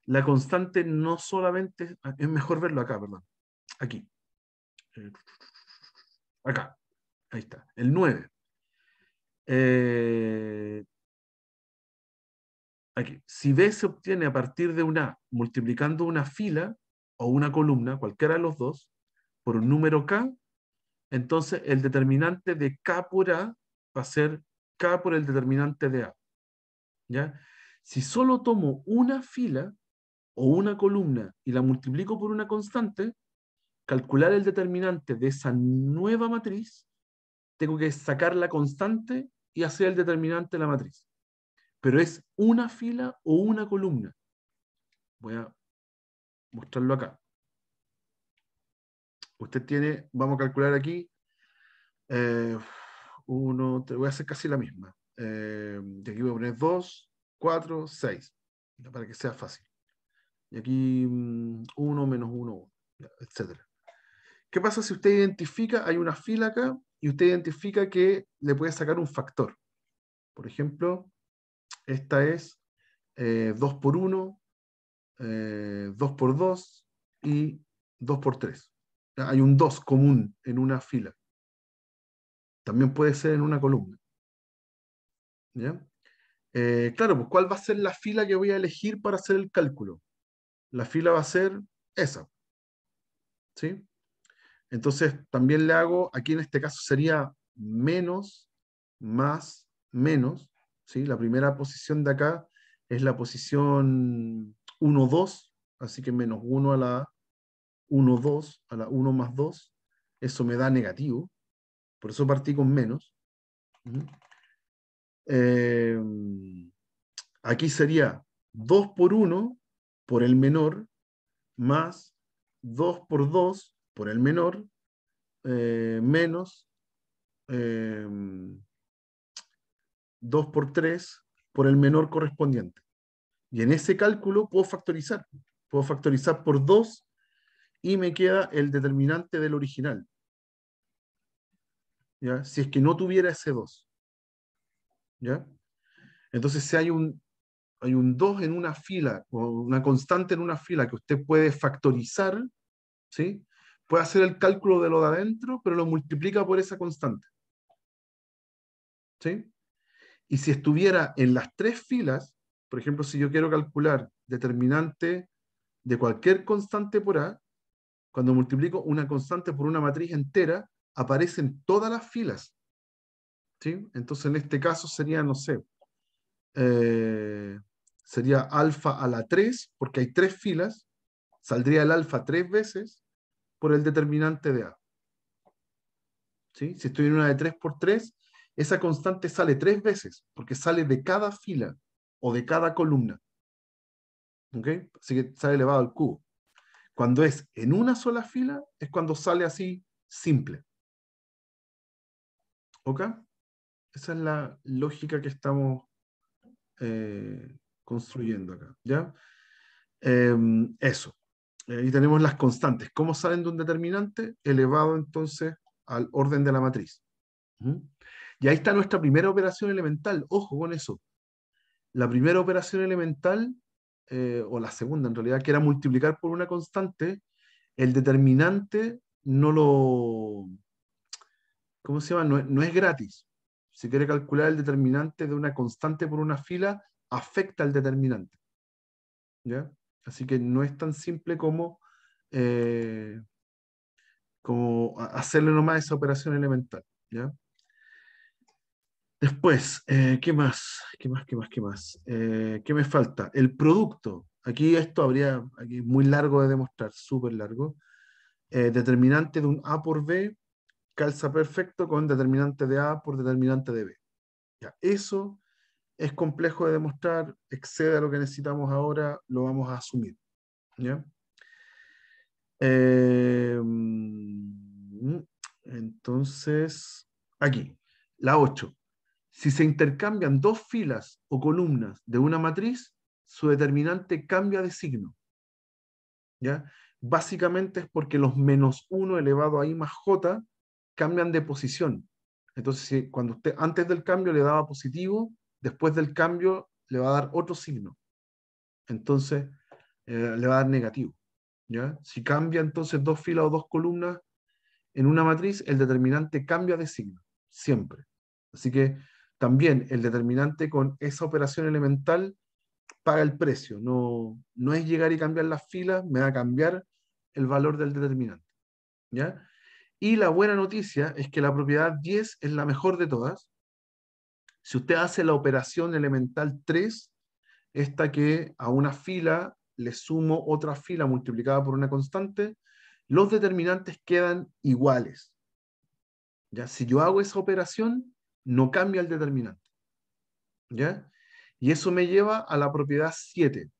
la constante no solamente, es mejor verlo acá, perdón, aquí, eh, acá, ahí está, el 9. Eh, Aquí, si B se obtiene a partir de una A, multiplicando una fila o una columna, cualquiera de los dos, por un número K, entonces el determinante de K por A va a ser K por el determinante de A. ¿Ya? Si solo tomo una fila o una columna y la multiplico por una constante, calcular el determinante de esa nueva matriz, tengo que sacar la constante y hacer el determinante de la matriz. Pero es una fila o una columna. Voy a mostrarlo acá. Usted tiene, vamos a calcular aquí, te voy a hacer casi la misma. Y aquí voy a poner 2, 4, 6, para que sea fácil. Y aquí 1 menos 1, etc. ¿Qué pasa si usted identifica, hay una fila acá, y usted identifica que le puede sacar un factor? Por ejemplo, esta es 2 por 1, 2 por 2 y 2 por 3. Hay un 2 común en una fila. También puede ser en una columna. ¿Ya? Claro, pues ¿cuál va a ser la fila que voy a elegir para hacer el cálculo? La fila va a ser esa. ¿Sí? Entonces, también le hago, aquí en este caso sería menos, más, menos. ¿Sí? La primera posición de acá es la posición 1, 2, así que menos 1 a la 1, 2, a la 1 más 2. Eso me da negativo, por eso partí con menos. ¿Mm? Eh, Aquí sería 2 por 1 por el menor, más 2 por 2 por el menor, menos 2 por 3 por el menor correspondiente. Y en ese cálculo puedo factorizar. Puedo factorizar por 2 y me queda el determinante del original. ¿Ya? Si es que no tuviera ese 2. ¿Ya? Entonces, si hay un 2 en una fila o una constante en una fila que usted puede factorizar, ¿sí? Puede hacer el cálculo de lo de adentro, pero lo multiplica por esa constante. ¿Sí? Y si estuviera en las tres filas, por ejemplo, si yo quiero calcular determinante de cualquier constante por A, cuando multiplico una constante por una matriz entera, aparecen todas las filas. ¿Sí? Entonces, en este caso sería, no sé, eh, sería alfa a la 3, porque hay tres filas, saldría el alfa tres veces por el determinante de A. ¿Sí? Si estoy en una de 3 por 3, esa constante sale tres veces, porque sale de cada fila o de cada columna. ¿Ok? Así que sale elevado al cubo. Cuando es en una sola fila, es cuando sale así simple. ¿Ok? Esa es la lógica que estamos construyendo acá. ¿Ya? Eso. Y tenemos las constantes. ¿Cómo salen de un determinante? Elevado entonces al orden de la matriz. ¿Mm? Y ahí está nuestra primera operación elemental. Ojo con eso. La primera operación elemental, o la segunda en realidad, que era multiplicar por una constante, el determinante no lo, ¿cómo se llama? No es gratis. Si quiere calcular el determinante de una constante por una fila, afecta al determinante. ¿Ya? Así que no es tan simple eh, como hacerle nomás esa operación elemental. ¿Ya? Después, ¿qué más? ¿Qué más? ¿Qué más? ¿Qué más? ¿Qué me falta? El producto. Aquí es muy largo de demostrar, súper largo. Determinante de un A por B calza perfecto con determinante de A por determinante de B. Ya, eso es complejo de demostrar, excede a lo que necesitamos ahora, lo vamos a asumir. ¿Ya? Entonces, aquí, la 8. Si se intercambian dos filas o columnas de una matriz, su determinante cambia de signo. ¿Ya? Básicamente es porque los menos 1 elevado a i más j cambian de posición. Entonces, cuando usted antes del cambio le daba positivo, después del cambio le va a dar otro signo. Entonces, le va a dar negativo. ¿Ya? Si cambia entonces dos filas o dos columnas en una matriz, el determinante cambia de signo, siempre. Así que también el determinante con esa operación elemental paga el precio. No es llegar y cambiar las filas, me va a cambiar el valor del determinante. ¿Ya? Y la buena noticia es que la propiedad 10 es la mejor de todas. Si usted hace la operación elemental 3, esta que a una fila le sumo otra fila multiplicada por una constante, los determinantes quedan iguales. ¿Ya? Si yo hago esa operación, no cambia el determinante. ¿Ya? Y eso me lleva a la propiedad 7.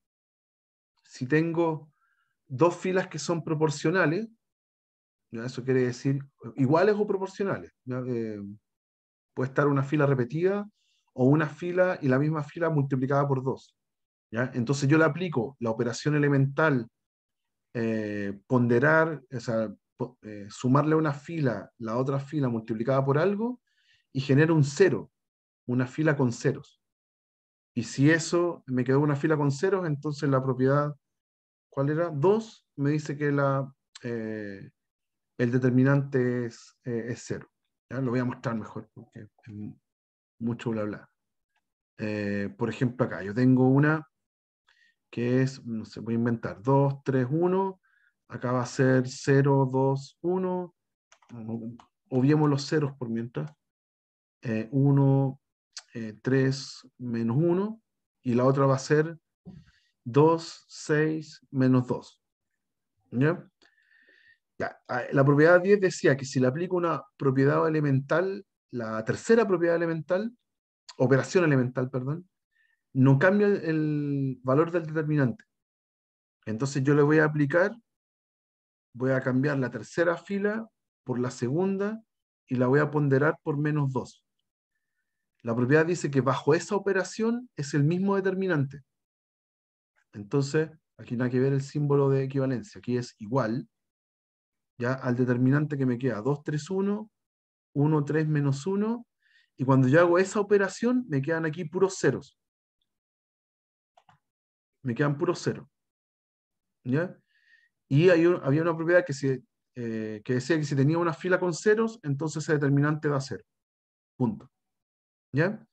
Si tengo dos filas que son proporcionales, ¿ya? Eso quiere decir iguales o proporcionales. ¿Ya? Puede estar una fila repetida o una fila y la misma fila multiplicada por 2. ¿Ya? Entonces yo le aplico la operación elemental, ponderar, o sea, sumarle a una fila la otra fila multiplicada por algo y genera un cero, una fila con ceros. Y si eso me quedó una fila con ceros, entonces la propiedad, ¿cuál era? 2 me dice que eh, el determinante es cero. ¿Ya? Lo voy a mostrar mejor porque es mucho bla bla. Por ejemplo, acá yo tengo una que es, no sé, voy a inventar, 2, 3, 1. Acá va a ser 0, 2, 1. Obviemos los ceros por mientras. 1, 3, menos 1. Y la otra va a ser 2, 6, menos 2. ¿Ya? Ya, la propiedad 10 decía que si le aplico una propiedad elemental, la tercera propiedad elemental, operación elemental, perdón, no cambia el valor del determinante. Entonces yo le voy a cambiar la tercera fila por la segunda y la voy a ponderar por menos 2. La propiedad dice que bajo esa operación es el mismo determinante. Entonces, aquí no hay que ver el símbolo de equivalencia. Aquí es igual, ya al determinante que me queda 2, 3, 1, 1, 3, menos 1. Y cuando yo hago esa operación, me quedan aquí puros ceros. Me quedan puros ceros. ¿Ya? Y había una propiedad que decía que si tenía una fila con ceros, entonces ese determinante da cero. Punto. ¿Ya?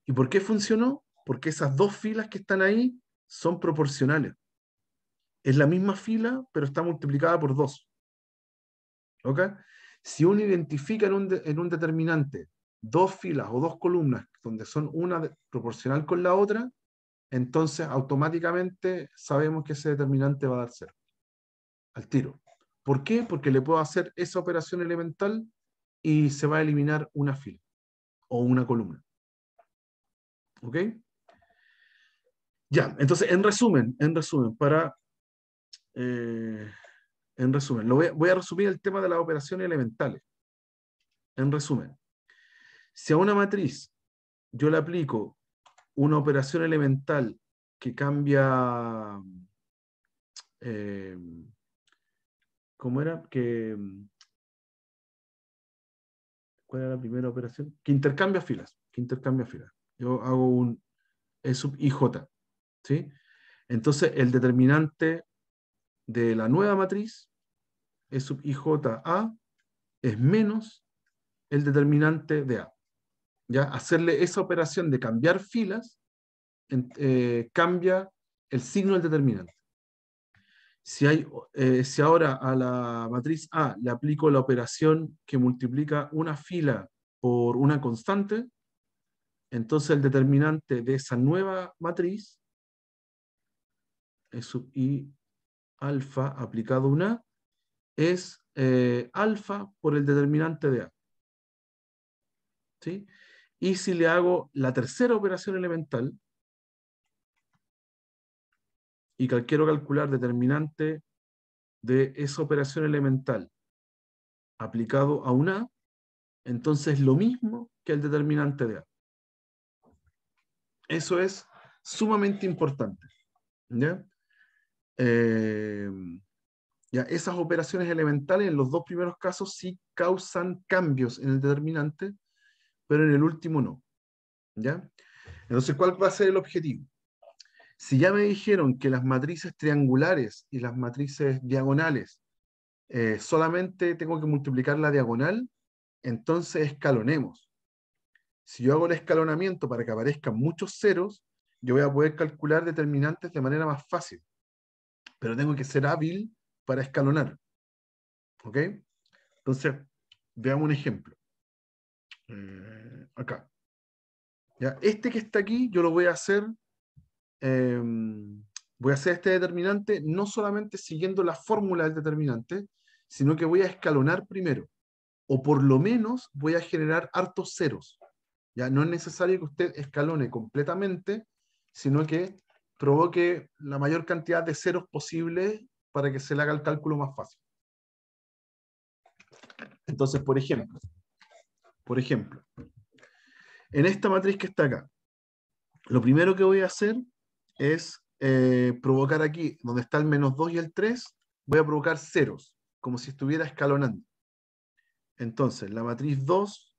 ¿Y por qué funcionó? Porque esas dos filas que están ahí son proporcionales. Es la misma fila, pero está multiplicada por 2. ¿Ok? Si uno identifica en un determinante dos filas o dos columnas donde son una proporcional con la otra, entonces automáticamente sabemos que ese determinante va a dar cero. Al tiro. ¿Por qué? Porque le puedo hacer esa operación elemental y se va a eliminar una fila o una columna. ¿Ok? Ya, entonces en resumen, eh, en resumen, voy a resumir el tema de las operaciones elementales. En resumen, si a una matriz yo le aplico una operación elemental que cambia ¿cómo era? ¿Cuál era la primera operación? Que intercambia filas. Yo hago un E sub IJ, ¿sí? Entonces, el determinante de la nueva matriz, E sub IJA, es menos el determinante de A. ¿Ya? Hacerle esa operación de cambiar filas cambia el signo del determinante. Si ahora a la matriz A le aplico la operación que multiplica una fila por una constante, entonces el determinante de esa nueva matriz, E sub I alfa aplicado a una A, es alfa por el determinante de A. ¿Sí? Y si le hago la tercera operación elemental, y quiero calcular determinante de esa operación elemental aplicado a una A, entonces lo mismo que el determinante de A. Eso es sumamente importante. ¿Ya? Ya esas operaciones elementales en los dos primeros casos sí causan cambios en el determinante, pero en el último no. ¿Ya? Entonces, ¿cuál va a ser el objetivo? Si ya me dijeron que las matrices triangulares y las matrices diagonales solamente tengo que multiplicar la diagonal, entonces escalonemos. Si yo hago el escalonamiento para que aparezcan muchos ceros, yo voy a poder calcular determinantes de manera más fácil. Pero tengo que ser hábil para escalonar. ¿Ok? Entonces, veamos un ejemplo. Acá. ¿Ya? Este que está aquí, yo lo voy a hacer. Voy a hacer este determinante no solamente siguiendo la fórmula del determinante, sino que voy a escalonar primero. O por lo menos voy a generar hartos ceros. Ya no es necesario que usted escalone completamente, sino que provoque la mayor cantidad de ceros posible para que se le haga el cálculo más fácil. Entonces, por ejemplo, en esta matriz que está acá, lo primero que voy a hacer es provocar aquí, donde está el menos 2 y el 3, voy a provocar ceros, como si estuviera escalonando. Entonces, la matriz 2,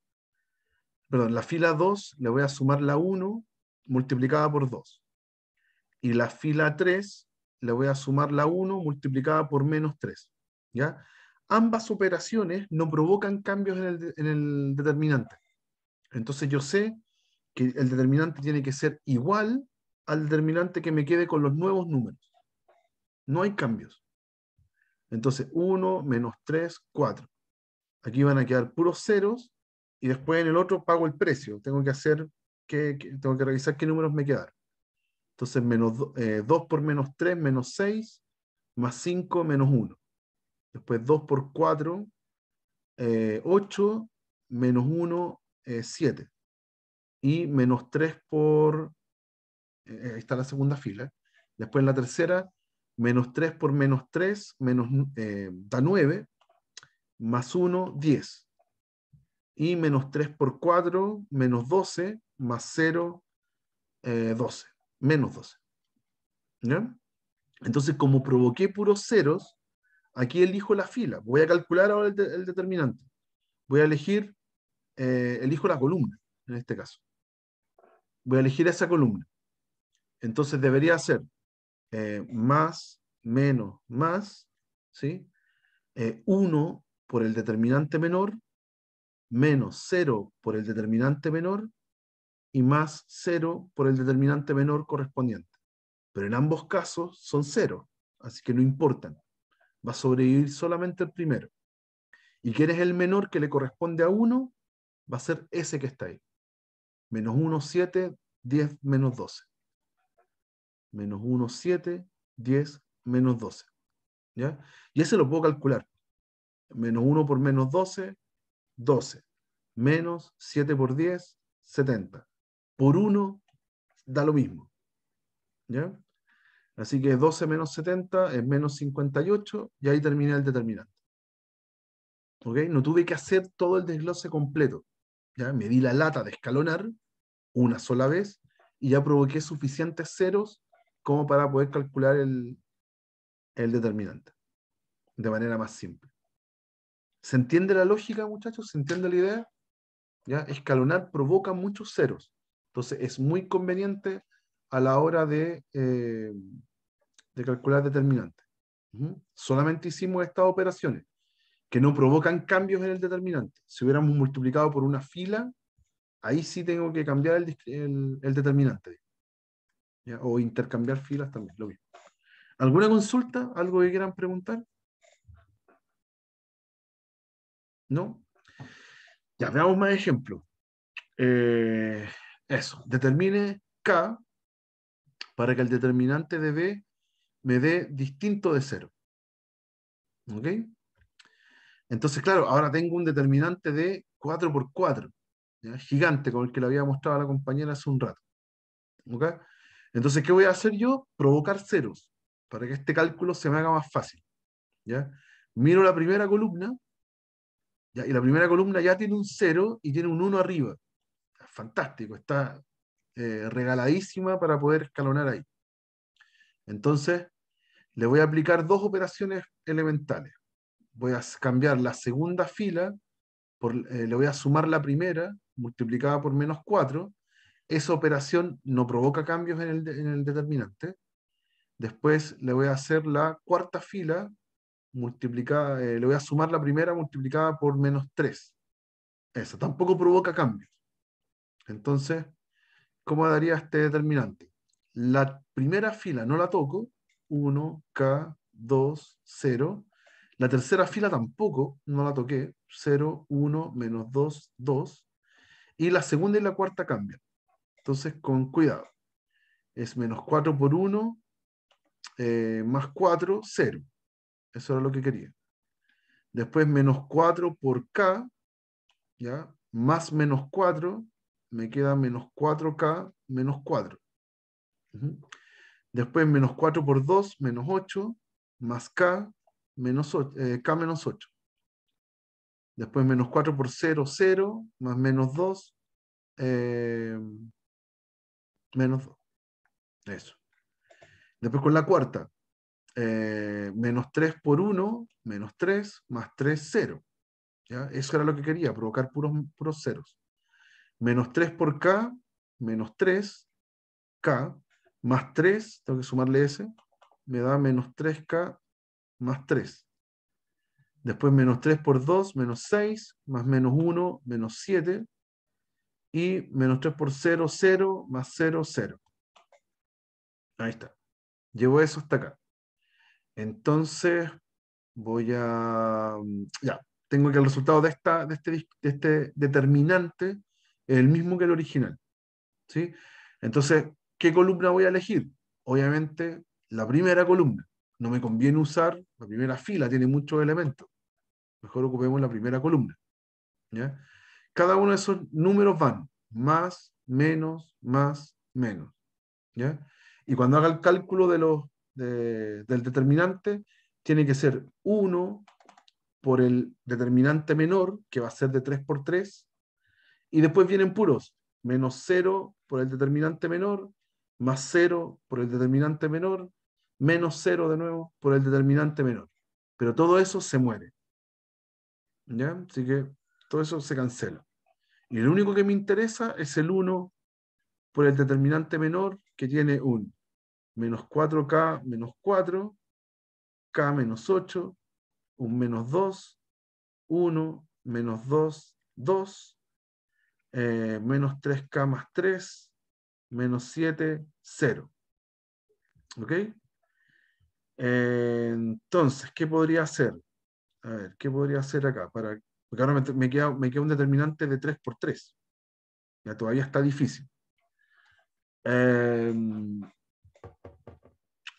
perdón, la fila 2 le voy a sumar la 1 multiplicada por 2. Y la fila 3 le voy a sumar la 1 multiplicada por menos 3. ¿Ya? Ambas operaciones no provocan cambios en el determinante. Entonces yo sé que el determinante tiene que ser igual al determinante que me quede con los nuevos números. No hay cambios. Entonces 1, menos 3, 4. Aquí van a quedar puros ceros y después en el otro pago el precio. Tengo que revisar qué números me quedaron. Entonces 2 por menos 3, menos 6, más 5, menos 1. Después 2 por 4, 8, menos 1, 7. Y menos 3 por... ahí está la segunda fila. Después en la tercera, menos 3 por menos 3, da 9, más 1, 10. Y menos 3 por 4, menos 12, más 0, 12. Menos 12. ¿Ya? Entonces, como provoqué puros ceros, aquí elijo la fila. Voy a calcular ahora el determinante. Voy a elegir, elijo la columna, en este caso. Voy a elegir esa columna. Entonces debería ser más, menos, más, ¿sí? 1 por el determinante menor, menos 0 por el determinante menor, y más 0 por el determinante menor correspondiente. Pero en ambos casos son 0, así que no importan. Va a sobrevivir solamente el primero. ¿Y quién es el menor que le corresponde a 1? Va a ser ese que está ahí. Menos 1, 7, 10, menos 12. Menos 1, 7, 10, menos 12. ¿Ya? Y ese lo puedo calcular. Menos 1 por menos 12, 12. Menos 7 por 10, 70. Por 1 da lo mismo. ¿Ya? Así que 12 menos 70 es menos 58 y ahí terminé el determinante. ¿Ok? No tuve que hacer todo el desglose completo. ¿Ya? Me di la lata de escalonar una sola vez y ya provoqué suficientes ceros como para poder calcular el determinante, de manera más simple. ¿Se entiende la lógica, muchachos? ¿Se entiende la idea? ¿Ya? Escalonar provoca muchos ceros. Entonces es muy conveniente a la hora de calcular determinantes. Solamente hicimos estas operaciones que no provocan cambios en el determinante. Si hubiéramos multiplicado por una fila, ahí sí tengo que cambiar el determinante. ¿Ya? O intercambiar filas también, lo mismo. ¿Alguna consulta? ¿Algo que quieran preguntar? ¿No? Ya, veamos más ejemplos. Eso, determine K para que el determinante de B me dé distinto de 0. ¿Ok? Entonces, claro, ahora tengo un determinante de 4 por 4, ¿ya? Gigante, con el que le había mostrado a la compañera hace un rato. ¿Ok? Entonces, ¿qué voy a hacer yo? Provocar ceros, para que este cálculo se me haga más fácil. ¿Ya? Miro la primera columna, ¿ya? Y la primera columna ya tiene un 0 y tiene un 1 arriba. Fantástico, está regaladísima para poder escalonar ahí. Entonces, le voy a aplicar dos operaciones elementales. Voy a cambiar la segunda fila, le voy a sumar la primera, multiplicada por menos 4. Esa operación no provoca cambios en el determinante. Después le voy a hacer la cuarta fila, multiplicada, le voy a sumar la primera multiplicada por menos 3. Eso tampoco provoca cambios. Entonces, ¿cómo daría este determinante? La primera fila no la toco, 1, K, 2, 0. La tercera fila tampoco, no la toqué, 0, 1, menos 2, 2. Y la segunda y la cuarta cambian. Entonces, con cuidado. Es menos 4 por 1, más 4, 0. Eso era lo que quería. Después menos 4 por K, ¿ya? Más menos 4, me queda menos 4K menos 4. Después menos 4 por 2, menos 8, más K menos 8, K menos 8. Después menos 4 por 0, 0, más menos 2, menos 2. Eso. Después con la cuarta, menos 3 por 1, menos 3, más 3, 0. ¿Ya? Eso era lo que quería, provocar puros ceros. Menos 3 por K, menos 3, K, más 3, tengo que sumarle S, me da menos 3K más 3. Después menos 3 por 2, menos 6, más menos 1, menos 7. Y menos 3 por 0, 0, más 0, 0. Ahí está. Llevo eso hasta acá. Entonces, ya, tengo que el resultado de este determinante es el mismo que el original. ¿Sí? Entonces, ¿qué columna voy a elegir? Obviamente, la primera columna. No me conviene usar la primera fila, tiene muchos elementos. Mejor ocupemos la primera columna. ¿Ya? Cada uno de esos números van más, menos, más, menos. ¿Ya? Y cuando haga el cálculo del determinante, tiene que ser 1 por el determinante menor, que va a ser de 3 por 3, y después vienen puros, menos 0 por el determinante menor, más 0 por el determinante menor, menos 0 de nuevo por el determinante menor. Pero todo eso se muere. ¿Ya? Así que todo eso se cancela. Y lo único que me interesa es el 1 por el determinante menor, que tiene un menos 4K menos 4, K menos 8, un menos 2, 1, menos 2, 2, menos 3K más 3, menos 7, 0. ¿Ok? Entonces, ¿qué podría hacer? A ver, ¿qué podría hacer acá? Porque ahora me queda un determinante de 3 por 3. Ya todavía está difícil.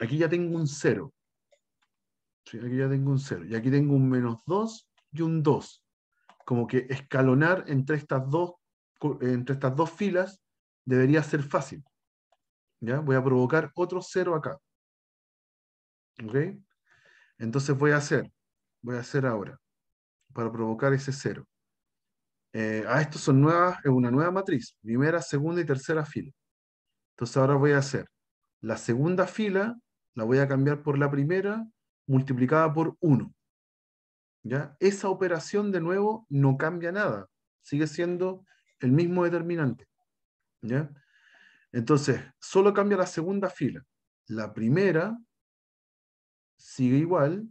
Aquí ya tengo un 0. ¿Sí? Aquí ya tengo un 0. Y aquí tengo un menos 2 y un 2. Como que escalonar entre estas dos filas debería ser fácil. ¿Ya? Voy a provocar otro 0 acá. ¿Ok? Entonces voy a hacer ahora, para provocar ese 0. Estos son es una nueva matriz, primera, segunda y tercera fila. Entonces ahora voy a hacer la segunda fila, la voy a cambiar por la primera multiplicada por 1. ¿Ya? Esa operación, de nuevo, no cambia nada. Sigue siendo el mismo determinante. ¿Ya? Entonces, solo cambia la segunda fila. La primera sigue igual.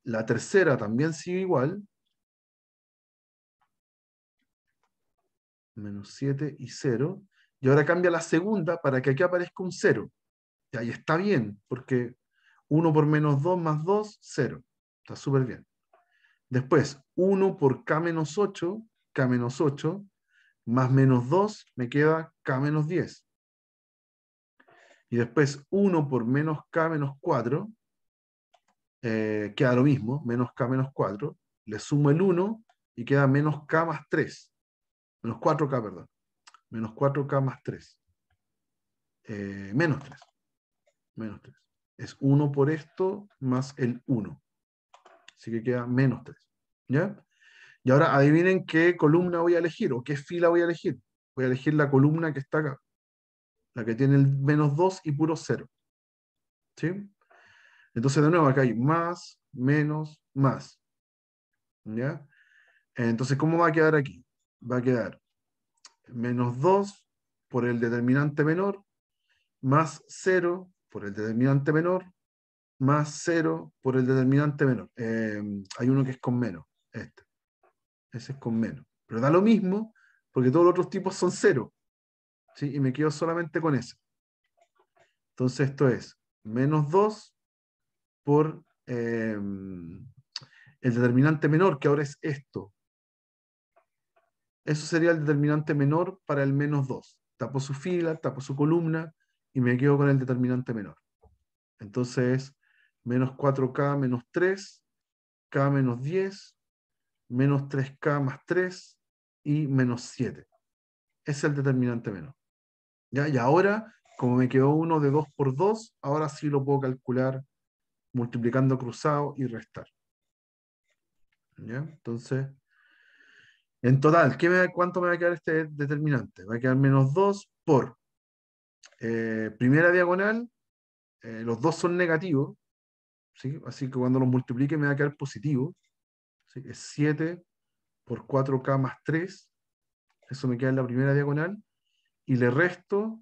La tercera también sigue igual. Menos 7 y 0. Y ahora cambia la segunda para que aquí aparezca un 0. Y ahí está bien, porque 1 por menos 2 más 2, 0. Está súper bien. Después, 1 por k menos 8, k menos 8, más menos 2, me queda k menos 10. Y después 1 por menos k menos 4, queda lo mismo, menos k menos 4. Le sumo el 1 y queda menos k más 3. Menos 4k, perdón. Menos 4k más 3. Menos 3. Menos 3. Es 1 por esto más el 1. Así que queda menos 3. ¿Ya? Y ahora adivinen qué columna voy a elegir o qué fila voy a elegir. Voy a elegir la columna que está acá. La que tiene el menos 2 y puro 0. ¿Sí? Entonces, de nuevo, acá hay más, menos, más. ¿Ya? Entonces, ¿cómo va a quedar aquí? Va a quedar menos 2 por el determinante menor, más 0 por el determinante menor, más 0 por el determinante menor. Hay uno que es con menos. Este. Ese es con menos. Pero da lo mismo porque todos los otros tipos son 0. ¿Sí? Y me quedo solamente con ese. Entonces esto es menos 2 por el determinante menor, que ahora es esto. Eso sería el determinante menor para el menos 2. Tapo su fila, tapo su columna y me quedo con el determinante menor. Entonces, menos 4k menos 3, k menos 10, menos 3k más 3 y menos 7. Ese es el determinante menor. ¿Ya? Y ahora, como me quedó uno de 2 por 2, ahora sí lo puedo calcular multiplicando cruzado y restar. ¿Ya? Entonces, en total, ¿cuánto me va a quedar este determinante? Va a quedar menos 2 por primera diagonal, los dos son negativos, ¿sí? Así que cuando los multiplique me va a quedar positivo. ¿Sí? Es 7 por 4k más 3, eso me queda en la primera diagonal, y le resto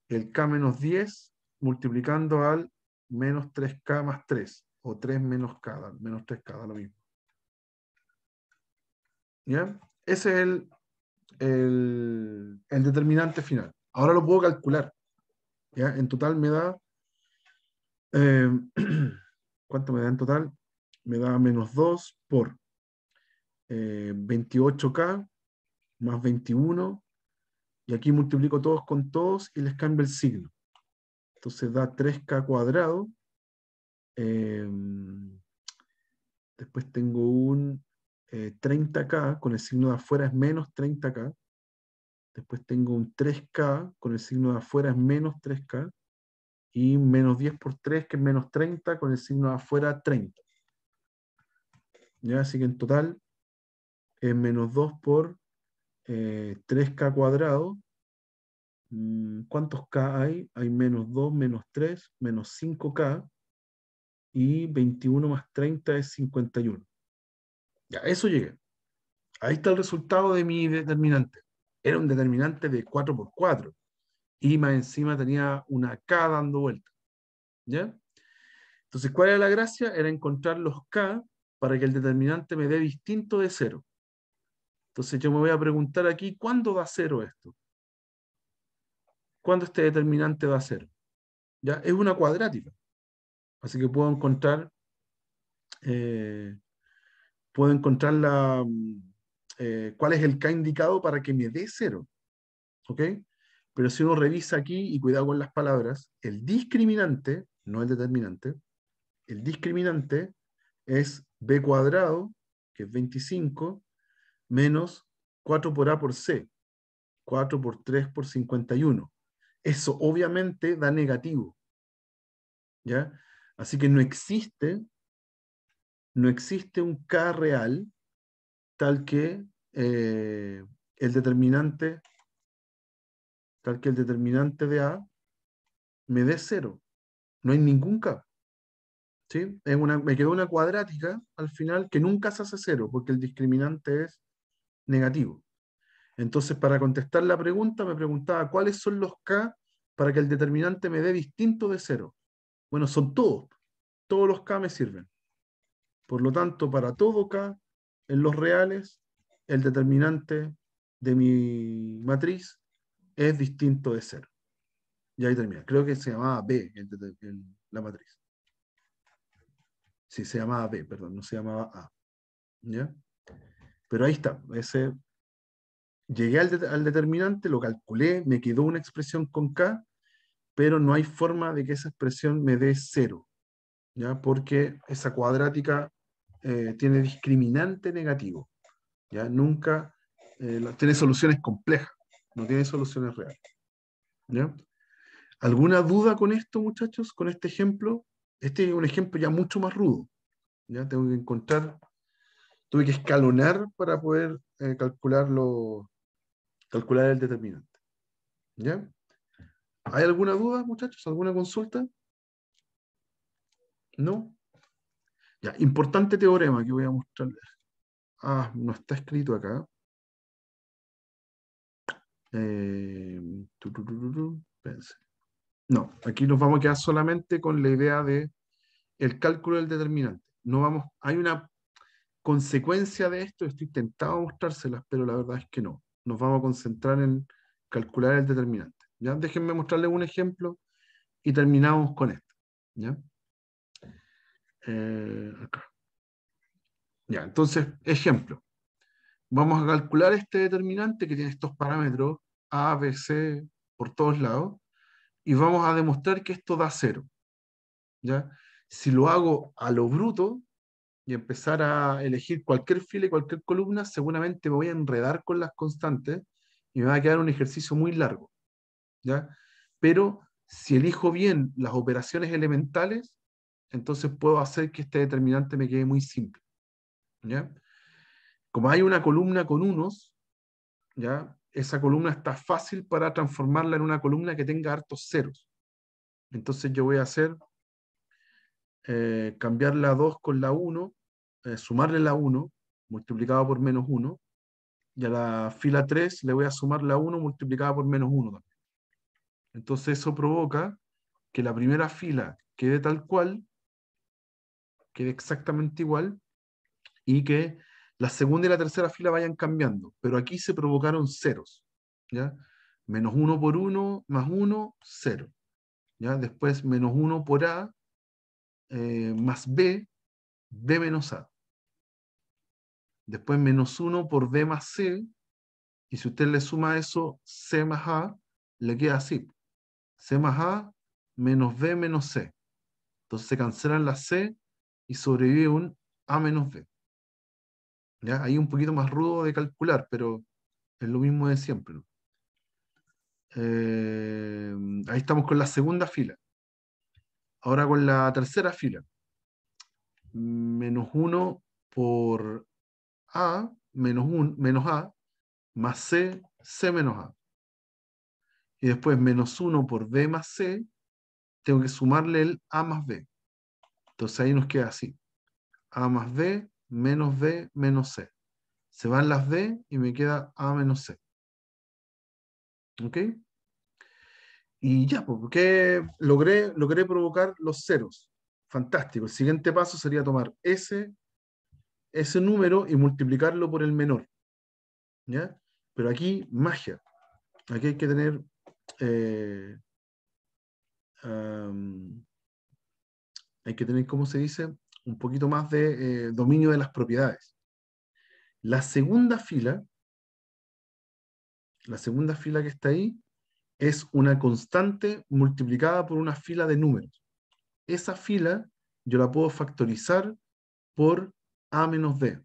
el k menos 10 multiplicando al menos 3k más 3, o 3 menos k, menos 3k, da lo mismo. ¿Ya? Ese es el determinante final. Ahora lo puedo calcular. ¿Ya? En total me da... eh, ¿cuánto me da en total? Me da menos 2 por 28k más 21, y aquí multiplico todos con todos y les cambio el signo. Entonces da 3k cuadrado. Eh, después tengo un 30k, con el signo de afuera es menos 30k. Después tengo un 3k, con el signo de afuera es menos 3k. Y menos 10 por 3, que es menos 30, con el signo de afuera 30. ¿Ya? Así que en total es menos 2 por 3k cuadrado. ¿Cuántos k hay? Hay menos 2, menos 3, menos 5k, y 21 más 30 es 51. Ya, eso llegué. Ahí está el resultado de mi determinante. Era un determinante de 4 por 4, y más encima tenía una k dando vuelta. ¿Ya? Entonces, ¿cuál era la gracia? Era encontrar los k para que el determinante me dé distinto de 0. Entonces yo me voy a preguntar aquí, ¿cuándo da 0 esto? ¿Cuándo este determinante da 0? ¿Ya? Es una cuadrática. Así que eh, puedo encontrar cuál es el k indicado para que me dé 0. ¿Ok? Pero si uno revisa aquí, y cuidado con las palabras, el discriminante, no el determinante, el discriminante es b cuadrado, que es 25, menos 4 por a por c, 4 por 3 por 51. Eso obviamente da negativo. ¿Ya? Así que no existe un k real tal que eh, el determinante de a me dé 0. No hay ningún k. ¿sí? Me quedó una cuadrática al final que nunca se hace cero, porque el discriminante es negativo. Entonces, para contestar la pregunta, me preguntaba cuáles son los K para que el determinante me dé distinto de cero. Bueno, son todos. Todos los K me sirven. Por lo tanto, para todo K, en los reales, el determinante de mi matriz es distinto de cero. Y ahí termina. Creo que se llamaba B la matriz. Sí, se llamaba B, perdón, no se llamaba A. ¿Ya? Pero ahí está. Llegué al determinante, lo calculé, me quedó una expresión con K, pero no hay forma de que esa expresión me dé cero, ¿ya? Porque esa cuadrática tiene discriminante negativo, ¿ya? Nunca tiene soluciones complejas, no tiene soluciones reales, ¿ya? ¿Alguna duda con esto, muchachos? Con este ejemplo. Este es un ejemplo ya mucho más rudo, ¿ya? Tuve que escalonar para poder calcular el determinante, ¿ya? ¿Hay alguna duda, muchachos? ¿Alguna consulta? ¿No? Ya, importante teorema que voy a mostrarles. Ah, no está escrito acá. Eh, Espérense. No, aquí nos vamos a quedar solamente con la idea de el cálculo del determinante. No vamos, hay una consecuencia de esto, estoy tentado a mostrárselas, pero la verdad es que no. Nos vamos a concentrar en calcular el determinante. ¿Ya? Déjenme mostrarles un ejemplo y terminamos con esto. ¿Ya? Acá. Ya, entonces, ejemplo. Vamos a calcular este determinante que tiene estos parámetros A, B, C por todos lados y vamos a demostrar que esto da cero, ¿ya? Si lo hago a lo bruto y empezar a elegir cualquier fila y cualquier columna, seguramente me voy a enredar con las constantes y me va a quedar un ejercicio muy largo, ¿ya? Pero si elijo bien las operaciones elementales, entonces puedo hacer que este determinante me quede muy simple, ¿ya? Como hay una columna con unos, ¿ya? Esa columna está fácil para transformarla en una columna que tenga hartos ceros. Entonces yo voy a hacer cambiar la 2 con la 1, sumarle la 1 multiplicado por menos 1, y a la fila 3 le voy a sumar la 1 multiplicada por menos 1 también. Entonces eso provoca que la primera fila quede tal cual, quede exactamente igual, y que la segunda y la tercera fila vayan cambiando. Pero aquí se provocaron ceros, ¿ya? Menos 1 por 1 más 1, 0. ¿Ya? Después menos 1 por A más B, B menos A. Después menos 1 por B más C, y si usted le suma eso, C más A, le queda así. C más A menos B menos C. Entonces se cancelan las C y sobrevive un A menos B. ¿Ya? Ahí un poquito más rudo de calcular, pero es lo mismo de siempre, ¿no? Ahí estamos con la segunda fila. Ahora con la tercera fila. Menos 1 por A menos A más C, C menos A. Y después menos 1 por B más C, tengo que sumarle el A más B. Entonces ahí nos queda así. A más B menos C. Se van las B y me queda A menos C. ¿Ok? Y ya, porque logré provocar los ceros. Fantástico. El siguiente paso sería tomar ese número y multiplicarlo por el menor. ¿Ya? Pero aquí, magia. Aquí hay que tener eh, um, ¿cómo se dice? Un poquito más de dominio de las propiedades. La segunda fila, la segunda fila que está ahí, es una constante multiplicada por una fila de números. Esa fila yo la puedo factorizar por A menos B,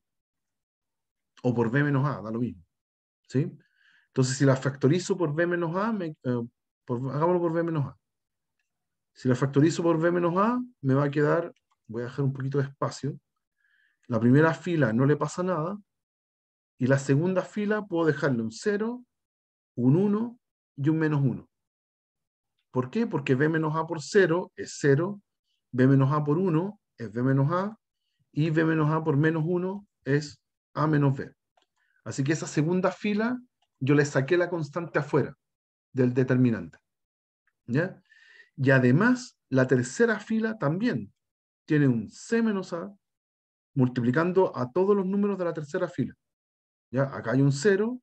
o por B menos A, da lo mismo. ¿Sí? Entonces, si la factorizo por B menos A, hagámoslo por B menos A. Si la factorizo por B menos A, me va a quedar, voy a dejar un poquito de espacio, la primera fila no le pasa nada, y la segunda fila puedo dejarle un 0, un 1 y un menos 1. ¿Por qué? Porque B menos A por 0 es 0, B menos A por 1 es B menos A, y B menos A por menos 1 es A menos B. Así que esa segunda fila yo le saqué la constante afuera del determinante. ¿Ya? Y además, la tercera fila también tiene un C menos A multiplicando a todos los números de la tercera fila. ¿Ya? Acá hay un 0,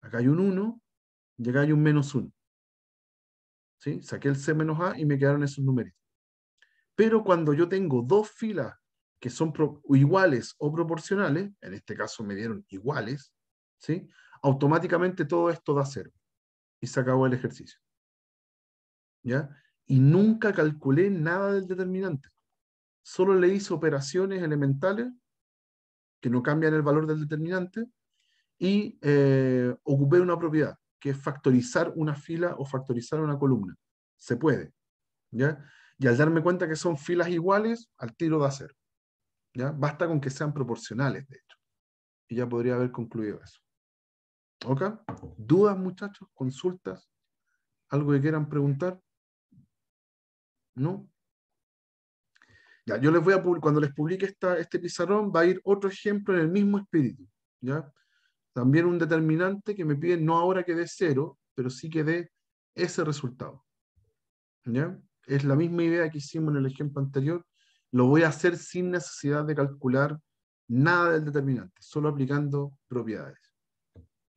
acá hay un 1, y acá hay un menos 1. ¿Sí? Saqué el C menos A y me quedaron esos numeritos. Pero cuando yo tengo dos filas que son iguales o proporcionales, en este caso me dieron iguales, ¿sí? Automáticamente todo esto da 0. Y se acabó el ejercicio. ¿Ya? Y nunca calculé nada del determinante. Solo le hice operaciones elementales que no cambian el valor del determinante y ocupé una propiedad, que es factorizar una fila o factorizar una columna. Se puede. ¿Ya? Y al darme cuenta que son filas iguales, al tiro da 0. ¿Ya? Basta con que sean proporcionales, de hecho. Y ya podría haber concluido eso. ¿Ok? ¿Dudas, muchachos? ¿Consultas? ¿Algo que quieran preguntar? ¿No? Ya, yo les voy a cuando les publique este pizarrón, va a ir otro ejemplo en el mismo espíritu. ¿Ya? También un determinante que me pide no ahora que dé 0, pero sí que dé ese resultado. ¿Ya? Es la misma idea que hicimos en el ejemplo anterior. Lo voy a hacer sin necesidad de calcular nada del determinante, solo aplicando propiedades.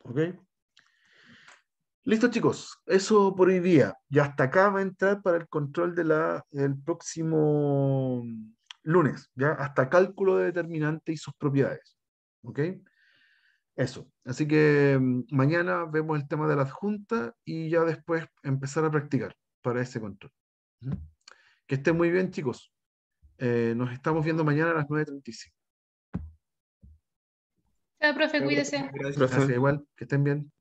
¿Ok? Listo, chicos. Eso por hoy día. Y hasta acá va a entrar para el control del próximo lunes. ¿Ya? Hasta cálculo de determinante y sus propiedades. ¿Ok? Eso. Así que mañana vemos el tema de la adjunta y ya después empezar a practicar para ese control. ¿Mm? Que estén muy bien, chicos. Nos estamos viendo mañana a las 9:35. Chao, profe, Chao, profe. cuídese. Gracias, Gracias, profe. igual. Que estén bien.